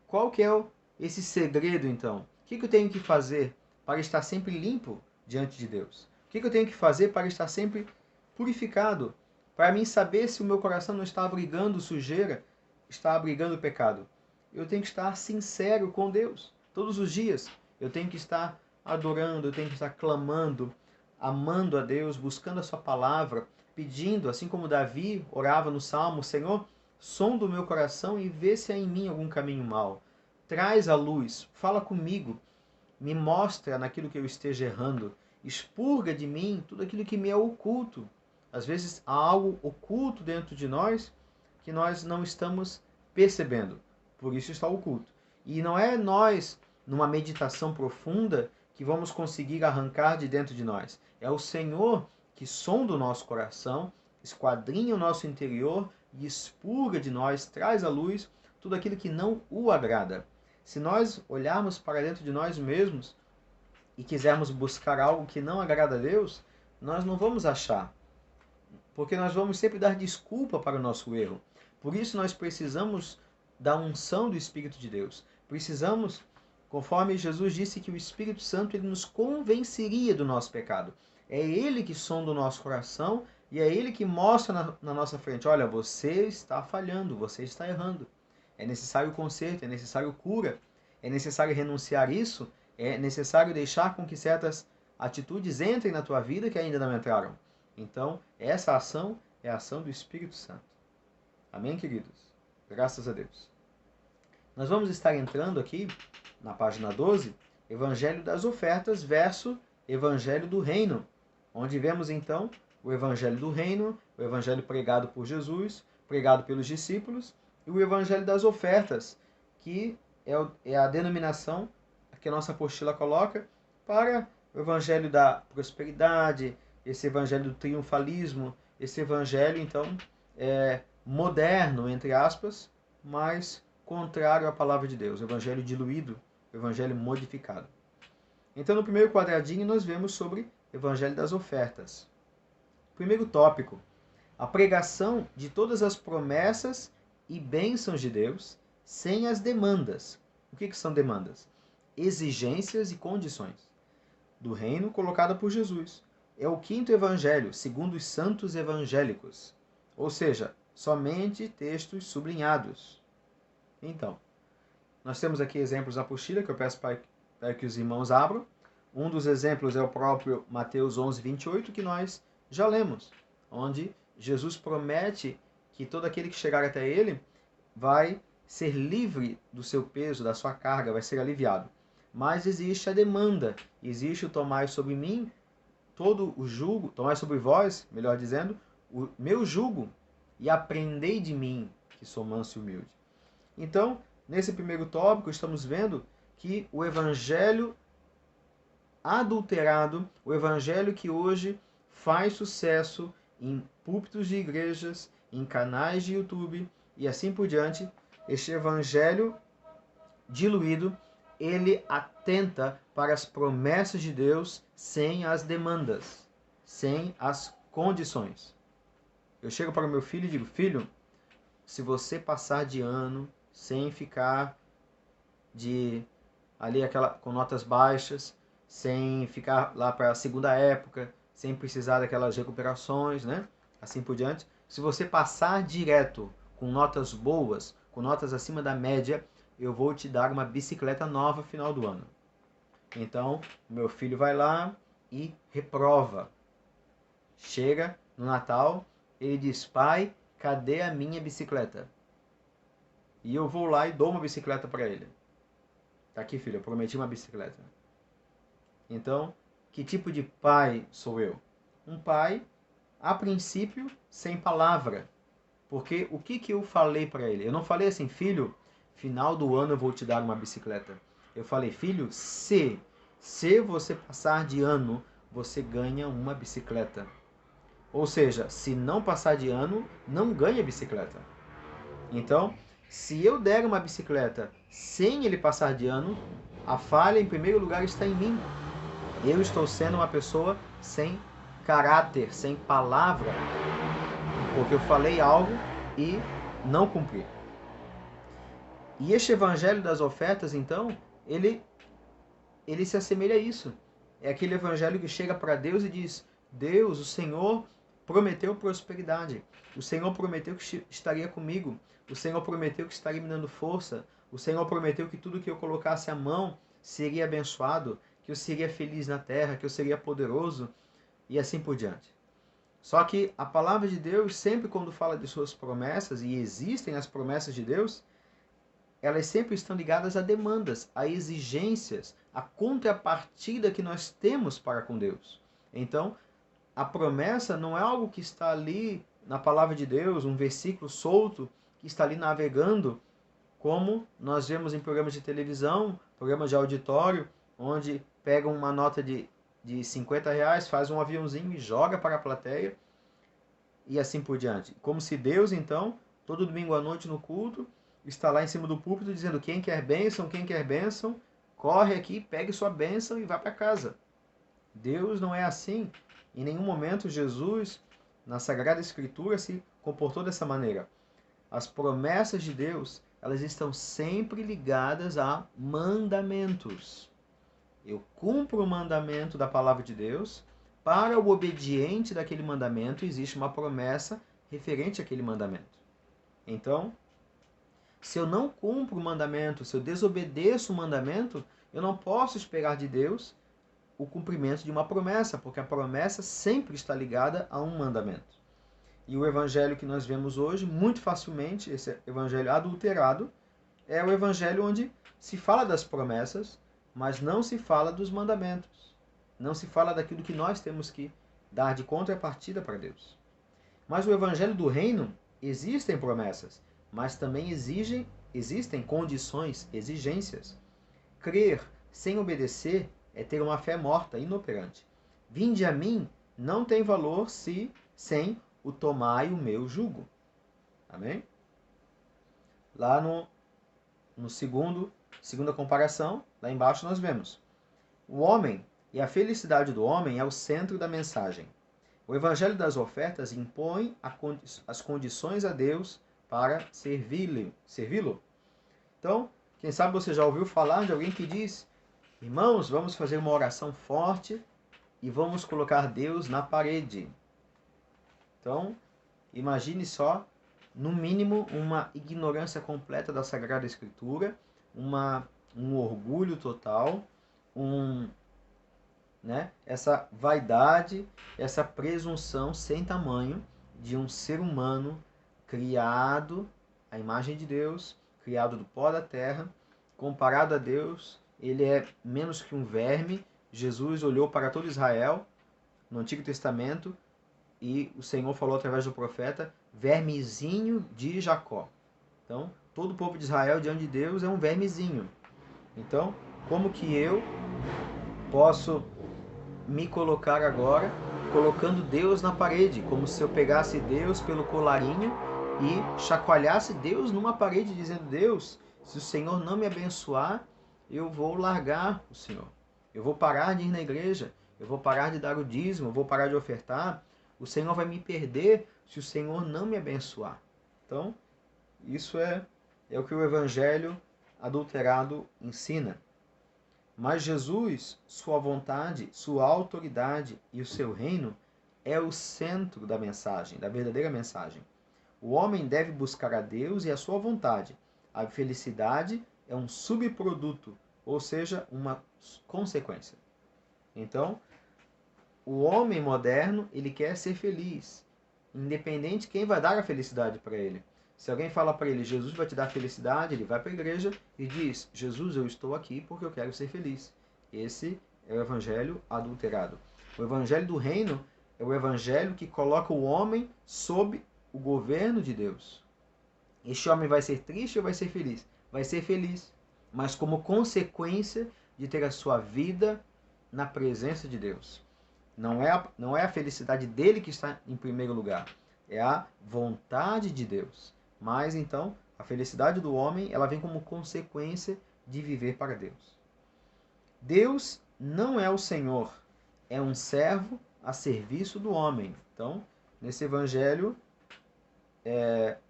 Speaker 1: qual que é esse segredo então? O que eu tenho que fazer para estar sempre limpo diante de Deus? O que eu tenho que fazer para estar sempre purificado? Para mim saber se o meu coração não está abrigando sujeira, está abrigando pecado. Eu tenho que estar sincero com Deus. Todos os dias eu tenho que estar adorando, eu tenho que estar clamando, amando a Deus, buscando a sua palavra, pedindo, assim como Davi orava no Salmo, Senhor, sonda o meu coração e vê se há em mim algum caminho mau. Traz a luz, fala comigo, me mostra naquilo que eu esteja errando, expurga de mim tudo aquilo que me é oculto. Às vezes há algo oculto dentro de nós que nós não estamos percebendo, por isso está oculto. E não é nós, numa meditação profunda, que vamos conseguir arrancar de dentro de nós. É o Senhor que sonda o nosso coração, esquadrinha o nosso interior e expurga de nós, traz à luz tudo aquilo que não o agrada. Se nós olharmos para dentro de nós mesmos e quisermos buscar algo que não agrada a Deus, nós não vamos achar, porque nós vamos sempre dar desculpa para o nosso erro. Por isso nós precisamos da unção do Espírito de Deus. Precisamos, conforme Jesus disse que o Espírito Santo ele nos convenceria do nosso pecado. É Ele que sonda o nosso coração e é Ele que mostra na nossa frente, olha, você está falhando, você está errando. É necessário conserto, é necessário cura, é necessário renunciar isso, é necessário deixar com que certas atitudes entrem na tua vida que ainda não entraram. Então, essa ação é a ação do Espírito Santo. Amém, queridos? Graças a Deus. Nós vamos estar entrando aqui na página 12, Evangelho das Ofertas versus Evangelho do Reino, onde vemos então o Evangelho do Reino, o Evangelho pregado por Jesus, pregado pelos discípulos, e o Evangelho das Ofertas, que é a denominação que a nossa apostila coloca para o Evangelho da prosperidade, esse Evangelho do triunfalismo, esse Evangelho, então, moderno, entre aspas, mas contrário à palavra de Deus, o Evangelho diluído, o Evangelho modificado. Então, no primeiro quadradinho, nós vemos sobre Evangelho das Ofertas. Primeiro tópico, a pregação de todas as promessas e bênçãos de Deus, sem as demandas. O que são demandas? Exigências e condições do reino colocada por Jesus. É o quinto evangelho, segundo os santos evangélicos. Ou seja, somente textos sublinhados. Então, nós temos aqui exemplos da apostila, que eu peço para que os irmãos abram. Um dos exemplos é o próprio Mateus 11, 28, que nós já lemos, onde Jesus promete que todo aquele que chegar até ele vai ser livre do seu peso, da sua carga, vai ser aliviado. Mas existe a demanda, existe o tomai sobre mim todo o jugo, tomai sobre vós, melhor dizendo, o meu jugo, e aprendei de mim, que sou manso e humilde. Então, nesse primeiro tópico, estamos vendo que o evangelho adulterado, o evangelho que hoje faz sucesso em púlpitos de igrejas, em canais de YouTube e assim por diante, este evangelho diluído, ele atenta para as promessas de Deus sem as demandas, sem as condições. Eu chego para o meu filho e digo, filho, se você passar de ano sem ficar com notas baixas, sem ficar lá para a segunda época, sem precisar daquelas recuperações, né? Assim por diante. Se você passar direto com notas boas, com notas acima da média, eu vou te dar uma bicicleta nova no final do ano. Então, meu filho vai lá e reprova. Chega no Natal, ele diz, pai, cadê a minha bicicleta? E eu vou lá e dou uma bicicleta para ele. Tá aqui, filho, eu prometi uma bicicleta. Então, que tipo de pai sou eu? Um pai, a princípio, sem palavra. Porque o que eu falei para ele? Eu não falei assim, filho, final do ano eu vou te dar uma bicicleta. Eu falei, filho, se você passar de ano, você ganha uma bicicleta. Ou seja, se não passar de ano, não ganha bicicleta. Então, se eu der uma bicicleta sem ele passar de ano, a falha, em primeiro lugar, está em mim. Eu estou sendo uma pessoa sem caráter, sem palavra, porque eu falei algo e não cumpri. E este evangelho das ofertas, então, ele se assemelha a isso. É aquele evangelho que chega para Deus e diz, Deus, o Senhor prometeu prosperidade. O Senhor prometeu que estaria comigo. O Senhor prometeu que estaria me dando força. O Senhor prometeu que tudo que eu colocasse a mão seria abençoado, que eu seria feliz na terra, que eu seria poderoso e assim por diante. Só que a palavra de Deus, sempre quando fala de suas promessas, e existem as promessas de Deus, elas sempre estão ligadas a demandas, a exigências, a contrapartida que nós temos para com Deus. Então, a promessa não é algo que está ali na palavra de Deus, um versículo solto que está ali navegando, como nós vemos em programas de televisão, programas de auditório, onde pegam uma nota de R$ 50, faz um aviãozinho e joga para a plateia, e assim por diante. Como se Deus, então, todo domingo à noite no culto, está lá em cima do púlpito dizendo: quem quer bênção, corre aqui, pegue sua bênção e vá para casa. Deus não é assim. Em nenhum momento Jesus, na Sagrada Escritura, se comportou dessa maneira. As promessas de Deus, elas estão sempre ligadas a mandamentos. Eu cumpro o mandamento da palavra de Deus. Para o obediente daquele mandamento, existe uma promessa referente àquele mandamento. Então, se eu não cumpro o mandamento, se eu desobedeço o mandamento, eu não posso esperar de Deus o cumprimento de uma promessa, porque a promessa sempre está ligada a um mandamento. E o evangelho que nós vemos hoje, muito facilmente, esse evangelho adulterado, é o evangelho onde se fala das promessas, mas não se fala dos mandamentos. Não se fala daquilo que nós temos que dar de contrapartida para Deus. Mas o evangelho do reino, existem promessas, mas também existem condições, exigências. Crer sem obedecer é ter uma fé morta, inoperante. Vinde a mim não tem valor se sem o tomai o meu jugo. Amém? Lá no segunda comparação, lá embaixo nós vemos: o homem e a felicidade do homem é o centro da mensagem. O evangelho das ofertas impõe as condições a Deus para servi-lo. Então, quem sabe você já ouviu falar de alguém que diz: irmãos, vamos fazer uma oração forte e vamos colocar Deus na parede. Então, imagine só, no mínimo, uma ignorância completa da Sagrada Escritura, um orgulho total, essa vaidade, essa presunção sem tamanho de um ser humano criado à imagem de Deus, criado do pó da terra, comparado a Deus, ele é menos que um verme. Jesus olhou para todo Israel no Antigo Testamento e o Senhor falou através do profeta: vermezinho de Jacó. Então, todo o povo de Israel diante de Deus é um vermezinho. Então, como que eu posso me colocar agora colocando Deus na parede, como se eu pegasse Deus pelo colarinho e chacoalhasse Deus numa parede, dizendo: Deus, se o Senhor não me abençoar, eu vou largar o Senhor. Eu vou parar de ir na igreja, eu vou parar de dar o dízimo, eu vou parar de ofertar. O Senhor vai me perder se o Senhor não me abençoar. Então, isso é o que o evangelho adulterado ensina. Mas Jesus, sua vontade, sua autoridade e o seu reino é o centro da mensagem, da verdadeira mensagem. O homem deve buscar a Deus e a sua vontade. A felicidade é um subproduto, ou seja, uma consequência. Então, o homem moderno, ele quer ser feliz, independente de quem vai dar a felicidade para ele. Se alguém fala para ele: Jesus vai te dar felicidade, ele vai para a igreja e diz: Jesus, eu estou aqui porque eu quero ser feliz. Esse é o evangelho adulterado. O evangelho do reino é o evangelho que coloca o homem sob o governo de Deus. Este homem vai ser triste ou vai ser feliz? Vai ser feliz, mas como consequência de ter a sua vida na presença de Deus. Não é a felicidade dele que está em primeiro lugar, é a vontade de Deus. Mas então, a felicidade do homem, ela vem como consequência de viver para Deus. Deus não é o Senhor, é um servo a serviço do homem. Então, nesse evangelho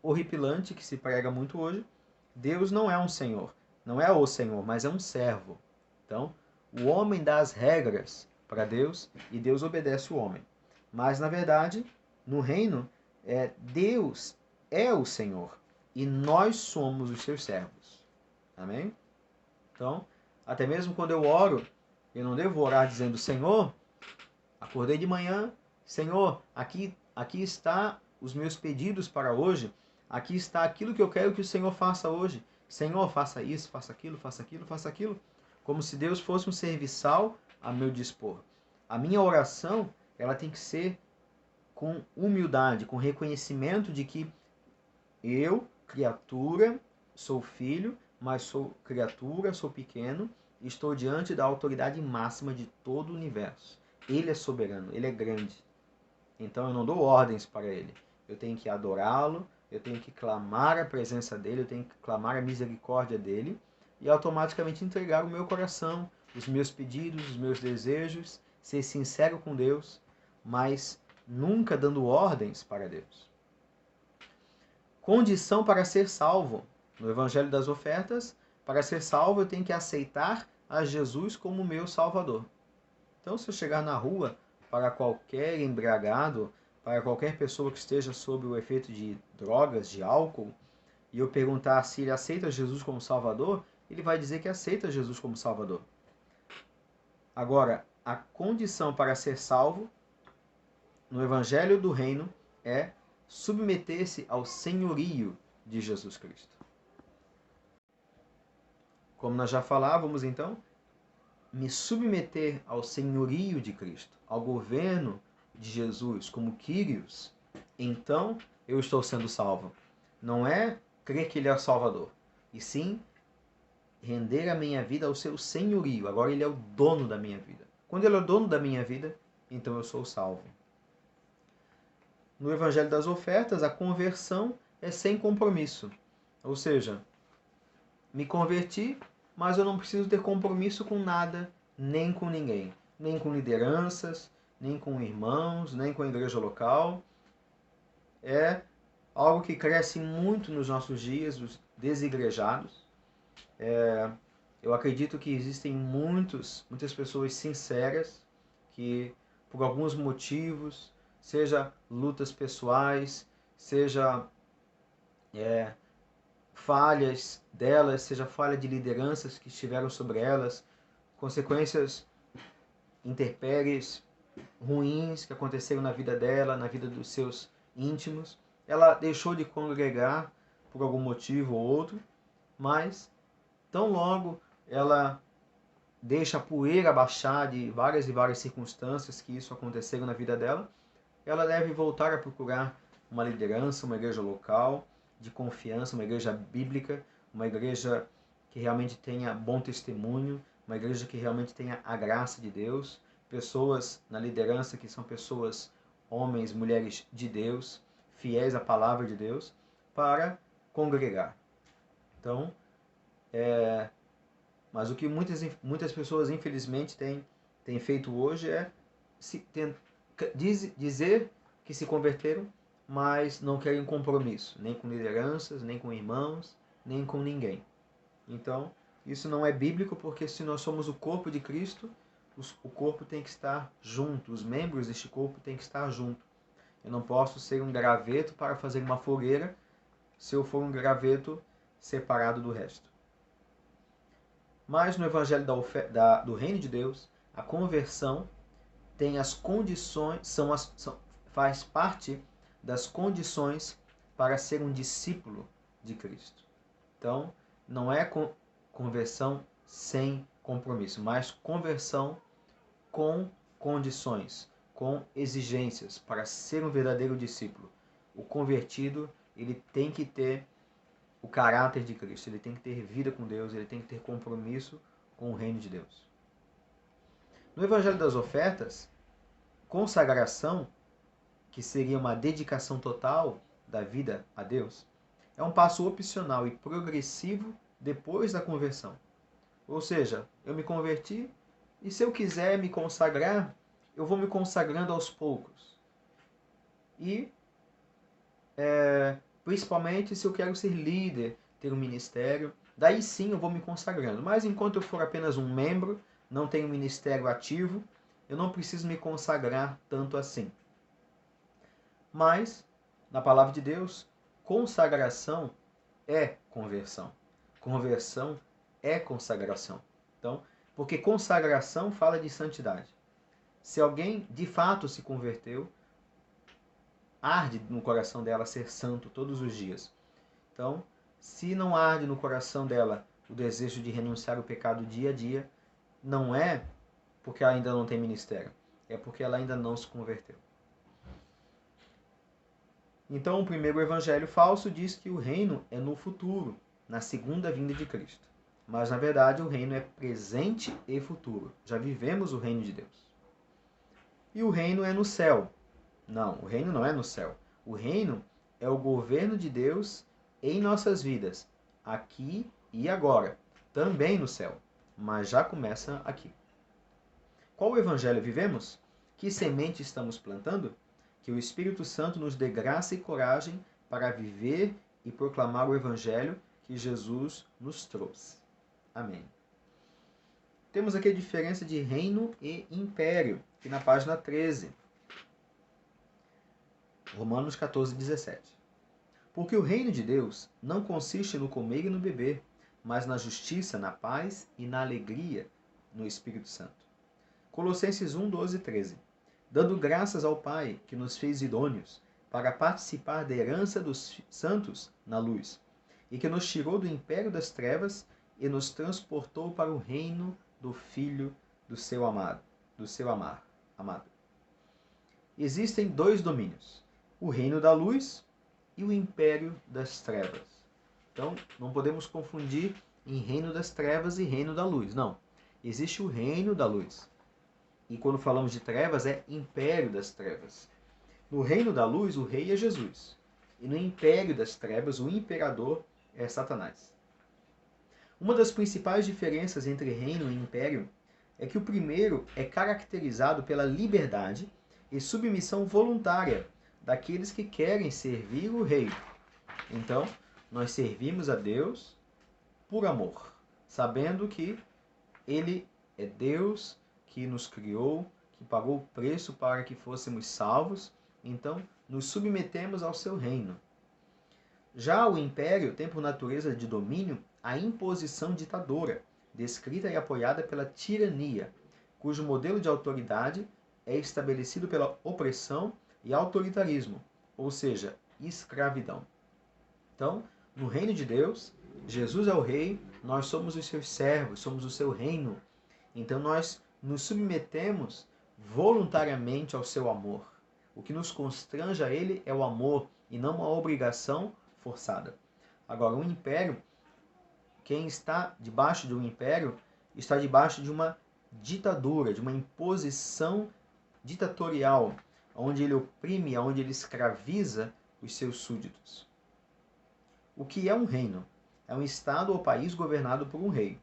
Speaker 1: horripilante que se prega muito hoje, Deus não é um Senhor, não é o Senhor, mas é um servo. Então, o homem dá as regras para Deus e Deus obedece o homem. Mas, na verdade, no reino, Deus é o Senhor e nós somos os seus servos. Amém? Então, até mesmo quando eu oro, eu não devo orar dizendo: Senhor, acordei de manhã, Senhor, aqui está os meus pedidos para hoje, aqui está aquilo que eu quero que o Senhor faça hoje. Senhor, faça isso, faça aquilo, faça aquilo, faça aquilo. Como se Deus fosse um serviçal a meu dispor. A minha oração, ela tem que ser com humildade, com reconhecimento de que eu, criatura, sou filho, mas sou criatura, sou pequeno, e estou diante da autoridade máxima de todo o universo. Ele é soberano, ele é grande. Então eu não dou ordens para ele. Eu tenho que adorá-lo, eu tenho que clamar a presença dele, eu tenho que clamar a misericórdia dele e automaticamente entregar o meu coração, os meus pedidos, os meus desejos, ser sincero com Deus, mas nunca dando ordens para Deus. Condição para ser salvo. No Evangelho das Ofertas, para ser salvo eu tenho que aceitar a Jesus como meu Salvador. Então, se eu chegar na rua para qualquer embriagado, para qualquer pessoa que esteja sob o efeito de drogas, de álcool, e eu perguntar se ele aceita Jesus como Salvador, ele vai dizer que aceita Jesus como Salvador. Agora, a condição para ser salvo no Evangelho do Reino é submeter-se ao senhorio de Jesus Cristo. Como nós já falávamos, então, me submeter ao senhorio de Cristo, ao governo de Jesus como Kyrios, então eu estou sendo salvo. Não é crer que ele é o Salvador, e sim render a minha vida ao seu senhorio. Agora ele é o dono da minha vida. Quando ele é o dono da minha vida, então eu sou salvo. No Evangelho das Ofertas, a conversão é sem compromisso. Ou seja, me converti, mas eu não preciso ter compromisso com nada, nem com ninguém. Nem com lideranças, nem com irmãos, nem com a igreja local. É algo que cresce muito nos nossos dias, os desigrejados. Eu acredito que existem muitas pessoas sinceras que, por alguns motivos, seja lutas pessoais, seja falhas delas, seja falha de lideranças que estiveram sobre elas, consequências intempéries ruins que aconteceram na vida dela, na vida dos seus íntimos. Ela deixou de congregar por algum motivo ou outro, mas tão logo ela deixa a poeira baixar de várias e várias circunstâncias que isso aconteceram na vida dela, ela deve voltar a procurar uma liderança, uma igreja local de confiança, uma igreja bíblica, uma igreja que realmente tenha bom testemunho, uma igreja que realmente tenha a graça de Deus, pessoas na liderança que são pessoas, homens, mulheres de Deus, fiéis à palavra de Deus, para congregar. Então, mas o que muitas pessoas, infelizmente, têm feito hoje é dizer que se converteram, mas não querem compromisso, nem com lideranças, nem com irmãos, nem com ninguém. Então, isso não é bíblico, porque se nós somos o corpo de Cristo, o corpo tem que estar junto, os membros deste corpo têm que estar junto. Eu não posso ser um graveto para fazer uma fogueira se eu for um graveto separado do resto. Mas no Evangelho do Reino de Deus, a conversão tem as condições, faz parte das condições para ser um discípulo de Cristo. Então, não é conversão sem compromisso, mas conversão com condições, com exigências para ser um verdadeiro discípulo. O convertido, ele tem que ter o caráter de Cristo, ele tem que ter vida com Deus, ele tem que ter compromisso com o reino de Deus. No Evangelho das Ofertas, consagração, que seria uma dedicação total da vida a Deus, é um passo opcional e progressivo depois da conversão. Ou seja, eu me converti e se eu quiser me consagrar, eu vou me consagrando aos poucos. E principalmente se eu quero ser líder, ter um ministério, daí sim eu vou me consagrando. Mas enquanto eu for apenas um membro, não tenho um ministério ativo, eu não preciso me consagrar tanto assim. Mas, na palavra de Deus, consagração é conversão. Conversão é consagração. Então, porque consagração fala de santidade. Se alguém de fato se converteu, arde no coração dela ser santo todos os dias. Então, se não arde no coração dela o desejo de renunciar ao pecado dia a dia, não é porque ela ainda não tem ministério, é porque ela ainda não se converteu. Então, o primeiro evangelho falso diz que o reino é no futuro, na segunda vinda de Cristo. Mas, na verdade, o reino é presente e futuro. Já vivemos o reino de Deus. E o reino é no céu. Não, o reino não é no céu. O reino é o governo de Deus em nossas vidas, aqui e agora. Também no céu, mas já começa aqui. Qual evangelho vivemos? Que semente estamos plantando? Que o Espírito Santo nos dê graça e coragem para viver e proclamar o evangelho que Jesus nos trouxe. Amém. Temos aqui a diferença de reino e império, aqui na página 13. Romanos 14, 17. Porque o reino de Deus não consiste no comer e no beber, mas na justiça, na paz e na alegria no Espírito Santo. Colossenses 1, 12 e 13. Dando graças ao Pai, que nos fez idôneos, para participar da herança dos santos na luz, e que nos tirou do império das trevas e nos transportou para o reino do Filho do seu amado. Existem dois domínios, o reino da luz e o império das trevas. Então, não podemos confundir em reino das trevas e reino da luz. Não. Existe o reino da luz. E quando falamos de trevas, é império das trevas. No reino da luz, o rei é Jesus. E no império das trevas, o imperador é Satanás. Uma das principais diferenças entre reino e império é que o primeiro é caracterizado pela liberdade e submissão voluntária daqueles que querem servir o rei. Então, nós servimos a Deus por amor, sabendo que Ele é Deus que nos criou, que pagou o preço para que fôssemos salvos, então nos submetemos ao seu reino. Já o império tem por natureza de domínio a imposição ditadora, descrita e apoiada pela tirania, cujo modelo de autoridade é estabelecido pela opressão e autoritarismo, ou seja, escravidão. Então, no reino de Deus, Jesus é o rei, nós somos os seus servos, somos o seu reino. Então nós nos submetemos voluntariamente ao seu amor. O que nos constrange a ele é o amor e não uma obrigação forçada. Agora, o império, quem está debaixo de um império, está debaixo de uma ditadura, de uma imposição ditatorial, onde ele oprime, onde ele escraviza os seus súditos. O que é um reino? É um estado ou país governado por um rei.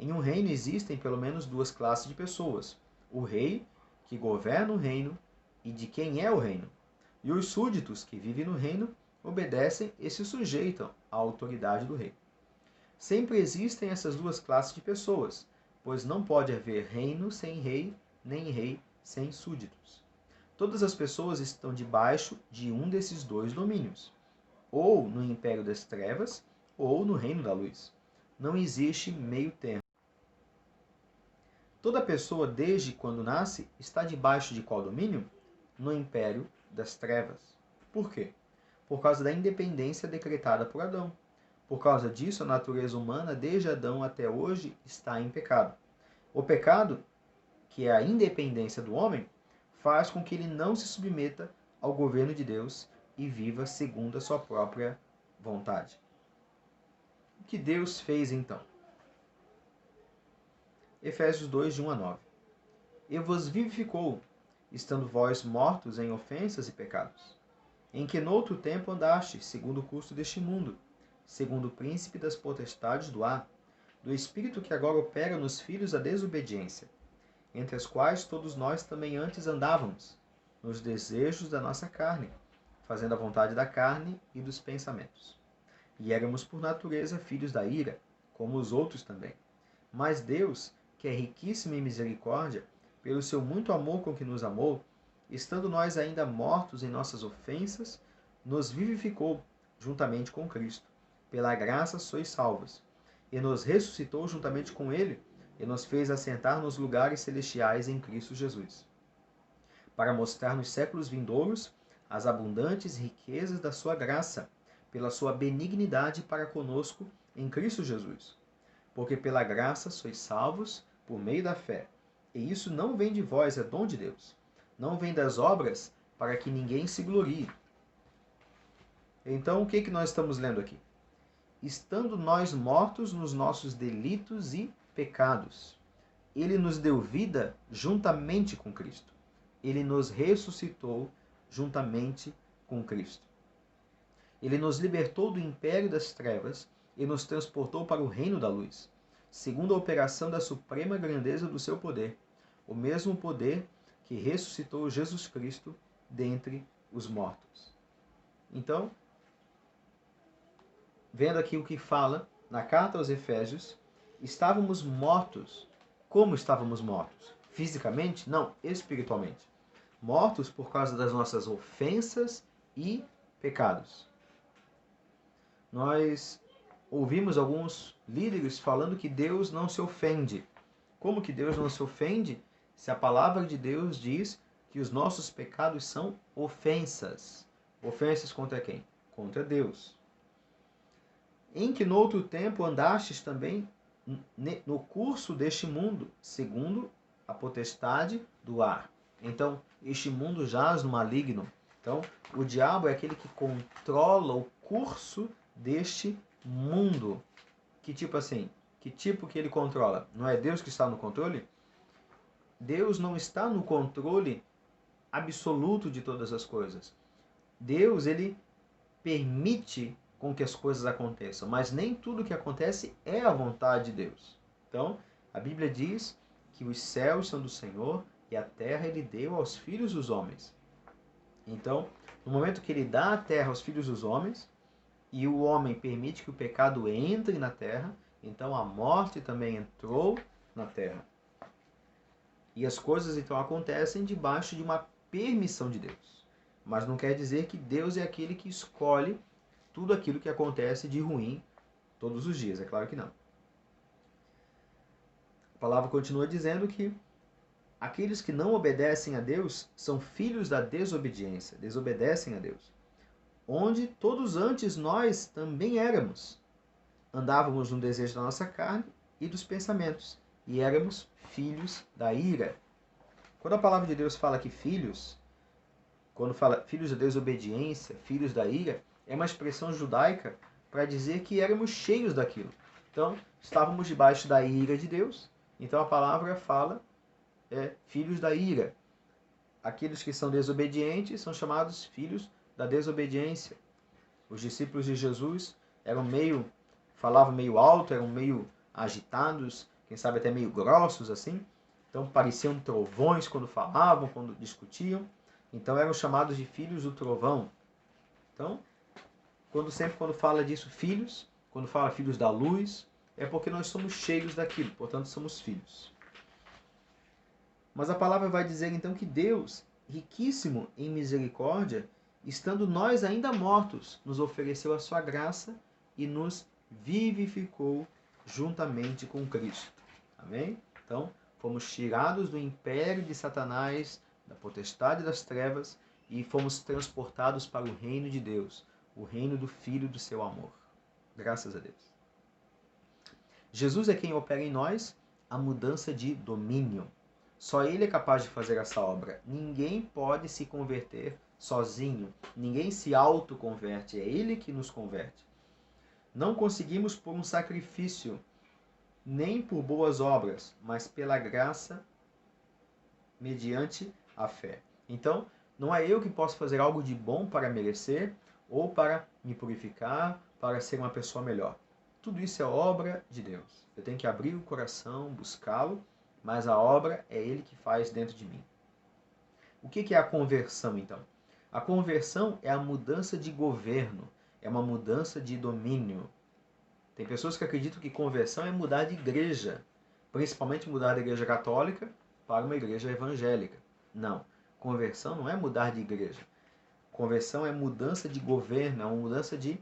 Speaker 1: Em um reino existem pelo menos duas classes de pessoas. O rei, que governa o reino, e de quem é o reino. E os súditos, que vivem no reino, obedecem e se sujeitam à autoridade do rei. Sempre existem essas duas classes de pessoas, pois não pode haver reino sem rei, nem rei sem súditos. Todas as pessoas estão debaixo de um desses dois domínios, ou no império das trevas, ou no reino da luz. Não existe meio termo. Toda pessoa, desde quando nasce, está debaixo de qual domínio? No império das trevas. Por quê? Por causa da independência decretada por Adão. Por causa disso, a natureza humana, desde Adão até hoje, está em pecado. O pecado, que é a independência do homem, faz com que ele não se submeta ao governo de Deus e viva segundo a sua própria vontade. O que Deus fez então? Efésios 2, de 1 a 9. E vos vivificou, estando vós mortos em ofensas e pecados, em que noutro tempo andastes, segundo o curso deste mundo, segundo o príncipe das potestades do ar, do espírito que agora opera nos filhos da desobediência, entre as quais todos nós também antes andávamos, nos desejos da nossa carne, fazendo a vontade da carne e dos pensamentos. E éramos por natureza filhos da ira, como os outros também. Mas Deus, que é riquíssimo em misericórdia, pelo seu muito amor com que nos amou, estando nós ainda mortos em nossas ofensas, nos vivificou juntamente com Cristo. Pela graça sois salvos. E nos ressuscitou juntamente com Ele, e nos fez assentar nos lugares celestiais em Cristo Jesus, para mostrar nos séculos vindouros as abundantes riquezas da sua graça, pela sua benignidade para conosco em Cristo Jesus. Porque pela graça sois salvos por meio da fé. E isso não vem de vós, é dom de Deus. Não vem das obras, para que ninguém se glorie. Então, o que nós estamos lendo aqui? Estando nós mortos nos nossos delitos e pecados, Ele nos deu vida juntamente com Cristo. Ele nos ressuscitou juntamente com Cristo. Ele nos libertou do império das trevas e nos transportou para o reino da luz, segundo a operação da suprema grandeza do seu poder, o mesmo poder que ressuscitou Jesus Cristo dentre os mortos. Então, vendo aqui o que fala na carta aos Efésios, estávamos mortos. Como estávamos mortos? Fisicamente? Não, espiritualmente. Mortos por causa das nossas ofensas e pecados. Nós ouvimos alguns líderes falando que Deus não se ofende. Como que Deus não se ofende se a palavra de Deus diz que os nossos pecados são ofensas? Ofensas contra quem? Contra Deus. Em que no outro tempo andastes também no curso deste mundo, segundo a potestade do ar. Então, este mundo jaz no maligno. Então, o diabo é aquele que controla o curso deste mundo. Que tipo assim? Que tipo que ele controla? Não é Deus que está no controle? Deus não está no controle absoluto de todas as coisas. Deus, ele permite com que as coisas aconteçam, mas nem tudo que acontece é a vontade de Deus. Então, a Bíblia diz que os céus são do Senhor e a terra ele deu aos filhos dos homens. Então, no momento que ele dá a terra aos filhos dos homens, e o homem permite que o pecado entre na terra, então a morte também entrou na terra. E as coisas então acontecem debaixo de uma permissão de Deus. Mas não quer dizer que Deus é aquele que escolhe tudo aquilo que acontece de ruim todos os dias, é claro que não. A palavra continua dizendo que aqueles que não obedecem a Deus são filhos da desobediência, desobedecem a Deus. Onde todos antes nós também éramos. Andávamos no desejo da nossa carne e dos pensamentos, e éramos filhos da ira. Quando a palavra de Deus fala que filhos, quando fala filhos da desobediência, filhos da ira, é uma expressão judaica para dizer que éramos cheios daquilo. Então, estávamos debaixo da ira de Deus, então a palavra fala filhos da ira. Aqueles que são desobedientes são chamados filhos da desobediência. Os discípulos de Jesus falavam meio alto, eram meio agitados, quem sabe até meio grossos assim. Então pareciam trovões quando falavam, quando discutiam. Então eram chamados de filhos do trovão. Então, quando fala disso, filhos, quando fala filhos da luz, é porque nós somos cheios daquilo, portanto somos filhos. Mas a palavra vai dizer então que Deus, riquíssimo em misericórdia, estando nós ainda mortos, nos ofereceu a sua graça e nos vivificou juntamente com Cristo. Amém? Então, fomos tirados do império de Satanás, da potestade das trevas, e fomos transportados para o reino de Deus, o reino do Filho do seu amor. Graças a Deus. Jesus é quem opera em nós a mudança de domínio. Só Ele é capaz de fazer essa obra. Ninguém pode se converter sozinho. Ninguém se autoconverte. É Ele que nos converte. Não conseguimos por um sacrifício, nem por boas obras, mas pela graça mediante a fé. Então, não é eu que posso fazer algo de bom para merecer ou para me purificar, para ser uma pessoa melhor. Tudo isso é obra de Deus. Eu tenho que abrir o coração, buscá-lo, mas a obra é Ele que faz dentro de mim. O que é a conversão, então? A conversão é a mudança de governo, é uma mudança de domínio. Tem pessoas que acreditam que conversão é mudar de igreja, principalmente mudar da igreja católica para uma igreja evangélica. Não. Conversão não é mudar de igreja. Conversão é mudança de governo, é uma mudança de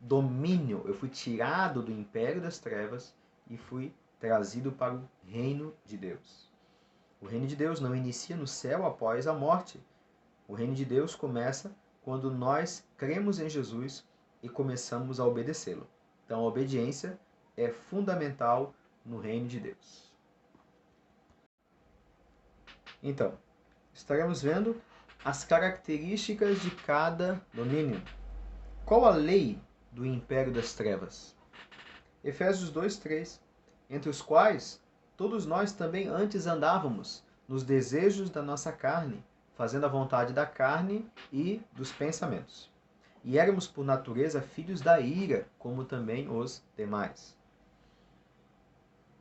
Speaker 1: domínio. Eu fui tirado do império das trevas e fui trazido para o reino de Deus. O reino de Deus não inicia no céu após a morte. O reino de Deus começa quando nós cremos em Jesus e começamos a obedecê-lo. Então a obediência é fundamental no reino de Deus. Então, estaremos vendo as características de cada domínio. Qual a lei do império das trevas? Efésios 2:3, entre os quais todos nós também antes andávamos nos desejos da nossa carne, fazendo a vontade da carne e dos pensamentos. E éramos por natureza filhos da ira, como também os demais.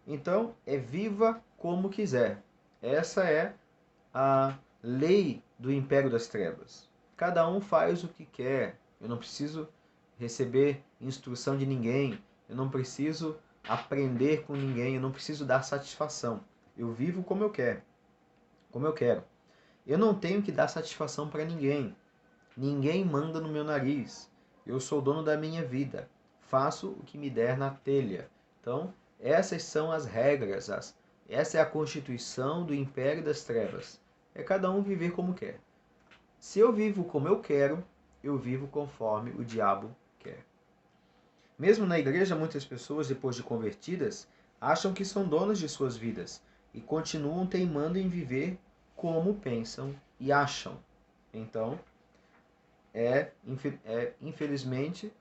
Speaker 1: Então, é viva como quiser. Essa é a lei do império das trevas. Cada um faz o que quer. Eu não preciso receber instrução de ninguém. Eu não preciso aprender com ninguém. Eu não preciso dar satisfação. Eu vivo como eu quero. Como eu quero. Eu não tenho que dar satisfação para ninguém. Ninguém manda no meu nariz. Eu sou dono da minha vida. Faço o que me der na telha. Então, essas são as regras. Essa é a constituição do império das trevas. É cada um viver como quer. Se eu vivo como eu quero, eu vivo conforme o diabo quer. Mesmo na igreja, muitas pessoas, depois de convertidas, acham que são donas de suas vidas e continuam teimando em viver como pensam e acham. Então, infelizmente,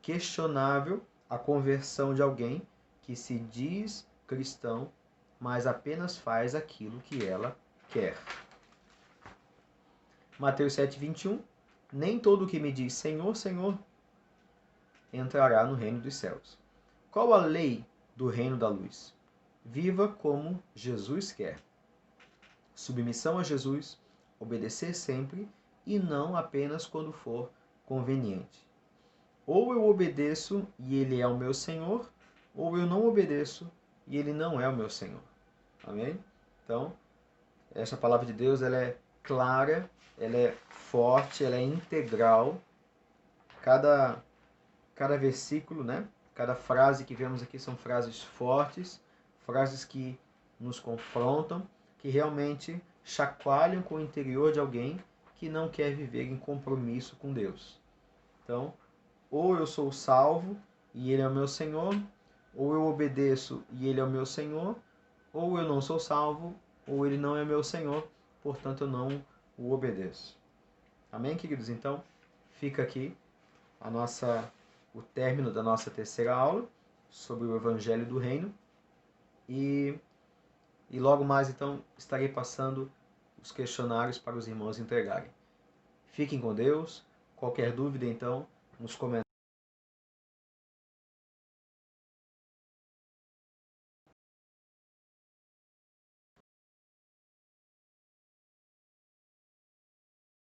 Speaker 1: questionável a conversão de alguém que se diz cristão, mas apenas faz aquilo que ela quer. Mateus 7:21, nem todo o que me diz Senhor, Senhor, entrará no reino dos céus. Qual a lei do reino da luz? Viva como Jesus quer. Submissão a Jesus, obedecer sempre e não apenas quando for conveniente. Ou eu obedeço e ele é o meu Senhor, ou eu não obedeço e ele não é o meu Senhor. Amém? Então, essa palavra de Deus, ela é clara, ela é forte, ela é integral. Cada versículo, cada frase que vemos aqui são frases fortes, frases que nos confrontam, que realmente chacoalham com o interior de alguém que não quer viver em compromisso com Deus. Então, ou eu sou salvo e ele é o meu Senhor, ou eu obedeço e ele é o meu Senhor, ou eu não sou salvo, ou ele não é meu Senhor, portanto eu não o obedeço. Amém, queridos? Então, fica aqui o término da nossa terceira aula sobre o Evangelho do Reino. E logo mais, então, estarei passando os questionários para os irmãos entregarem. Fiquem com Deus. Qualquer dúvida, então, nos comentários.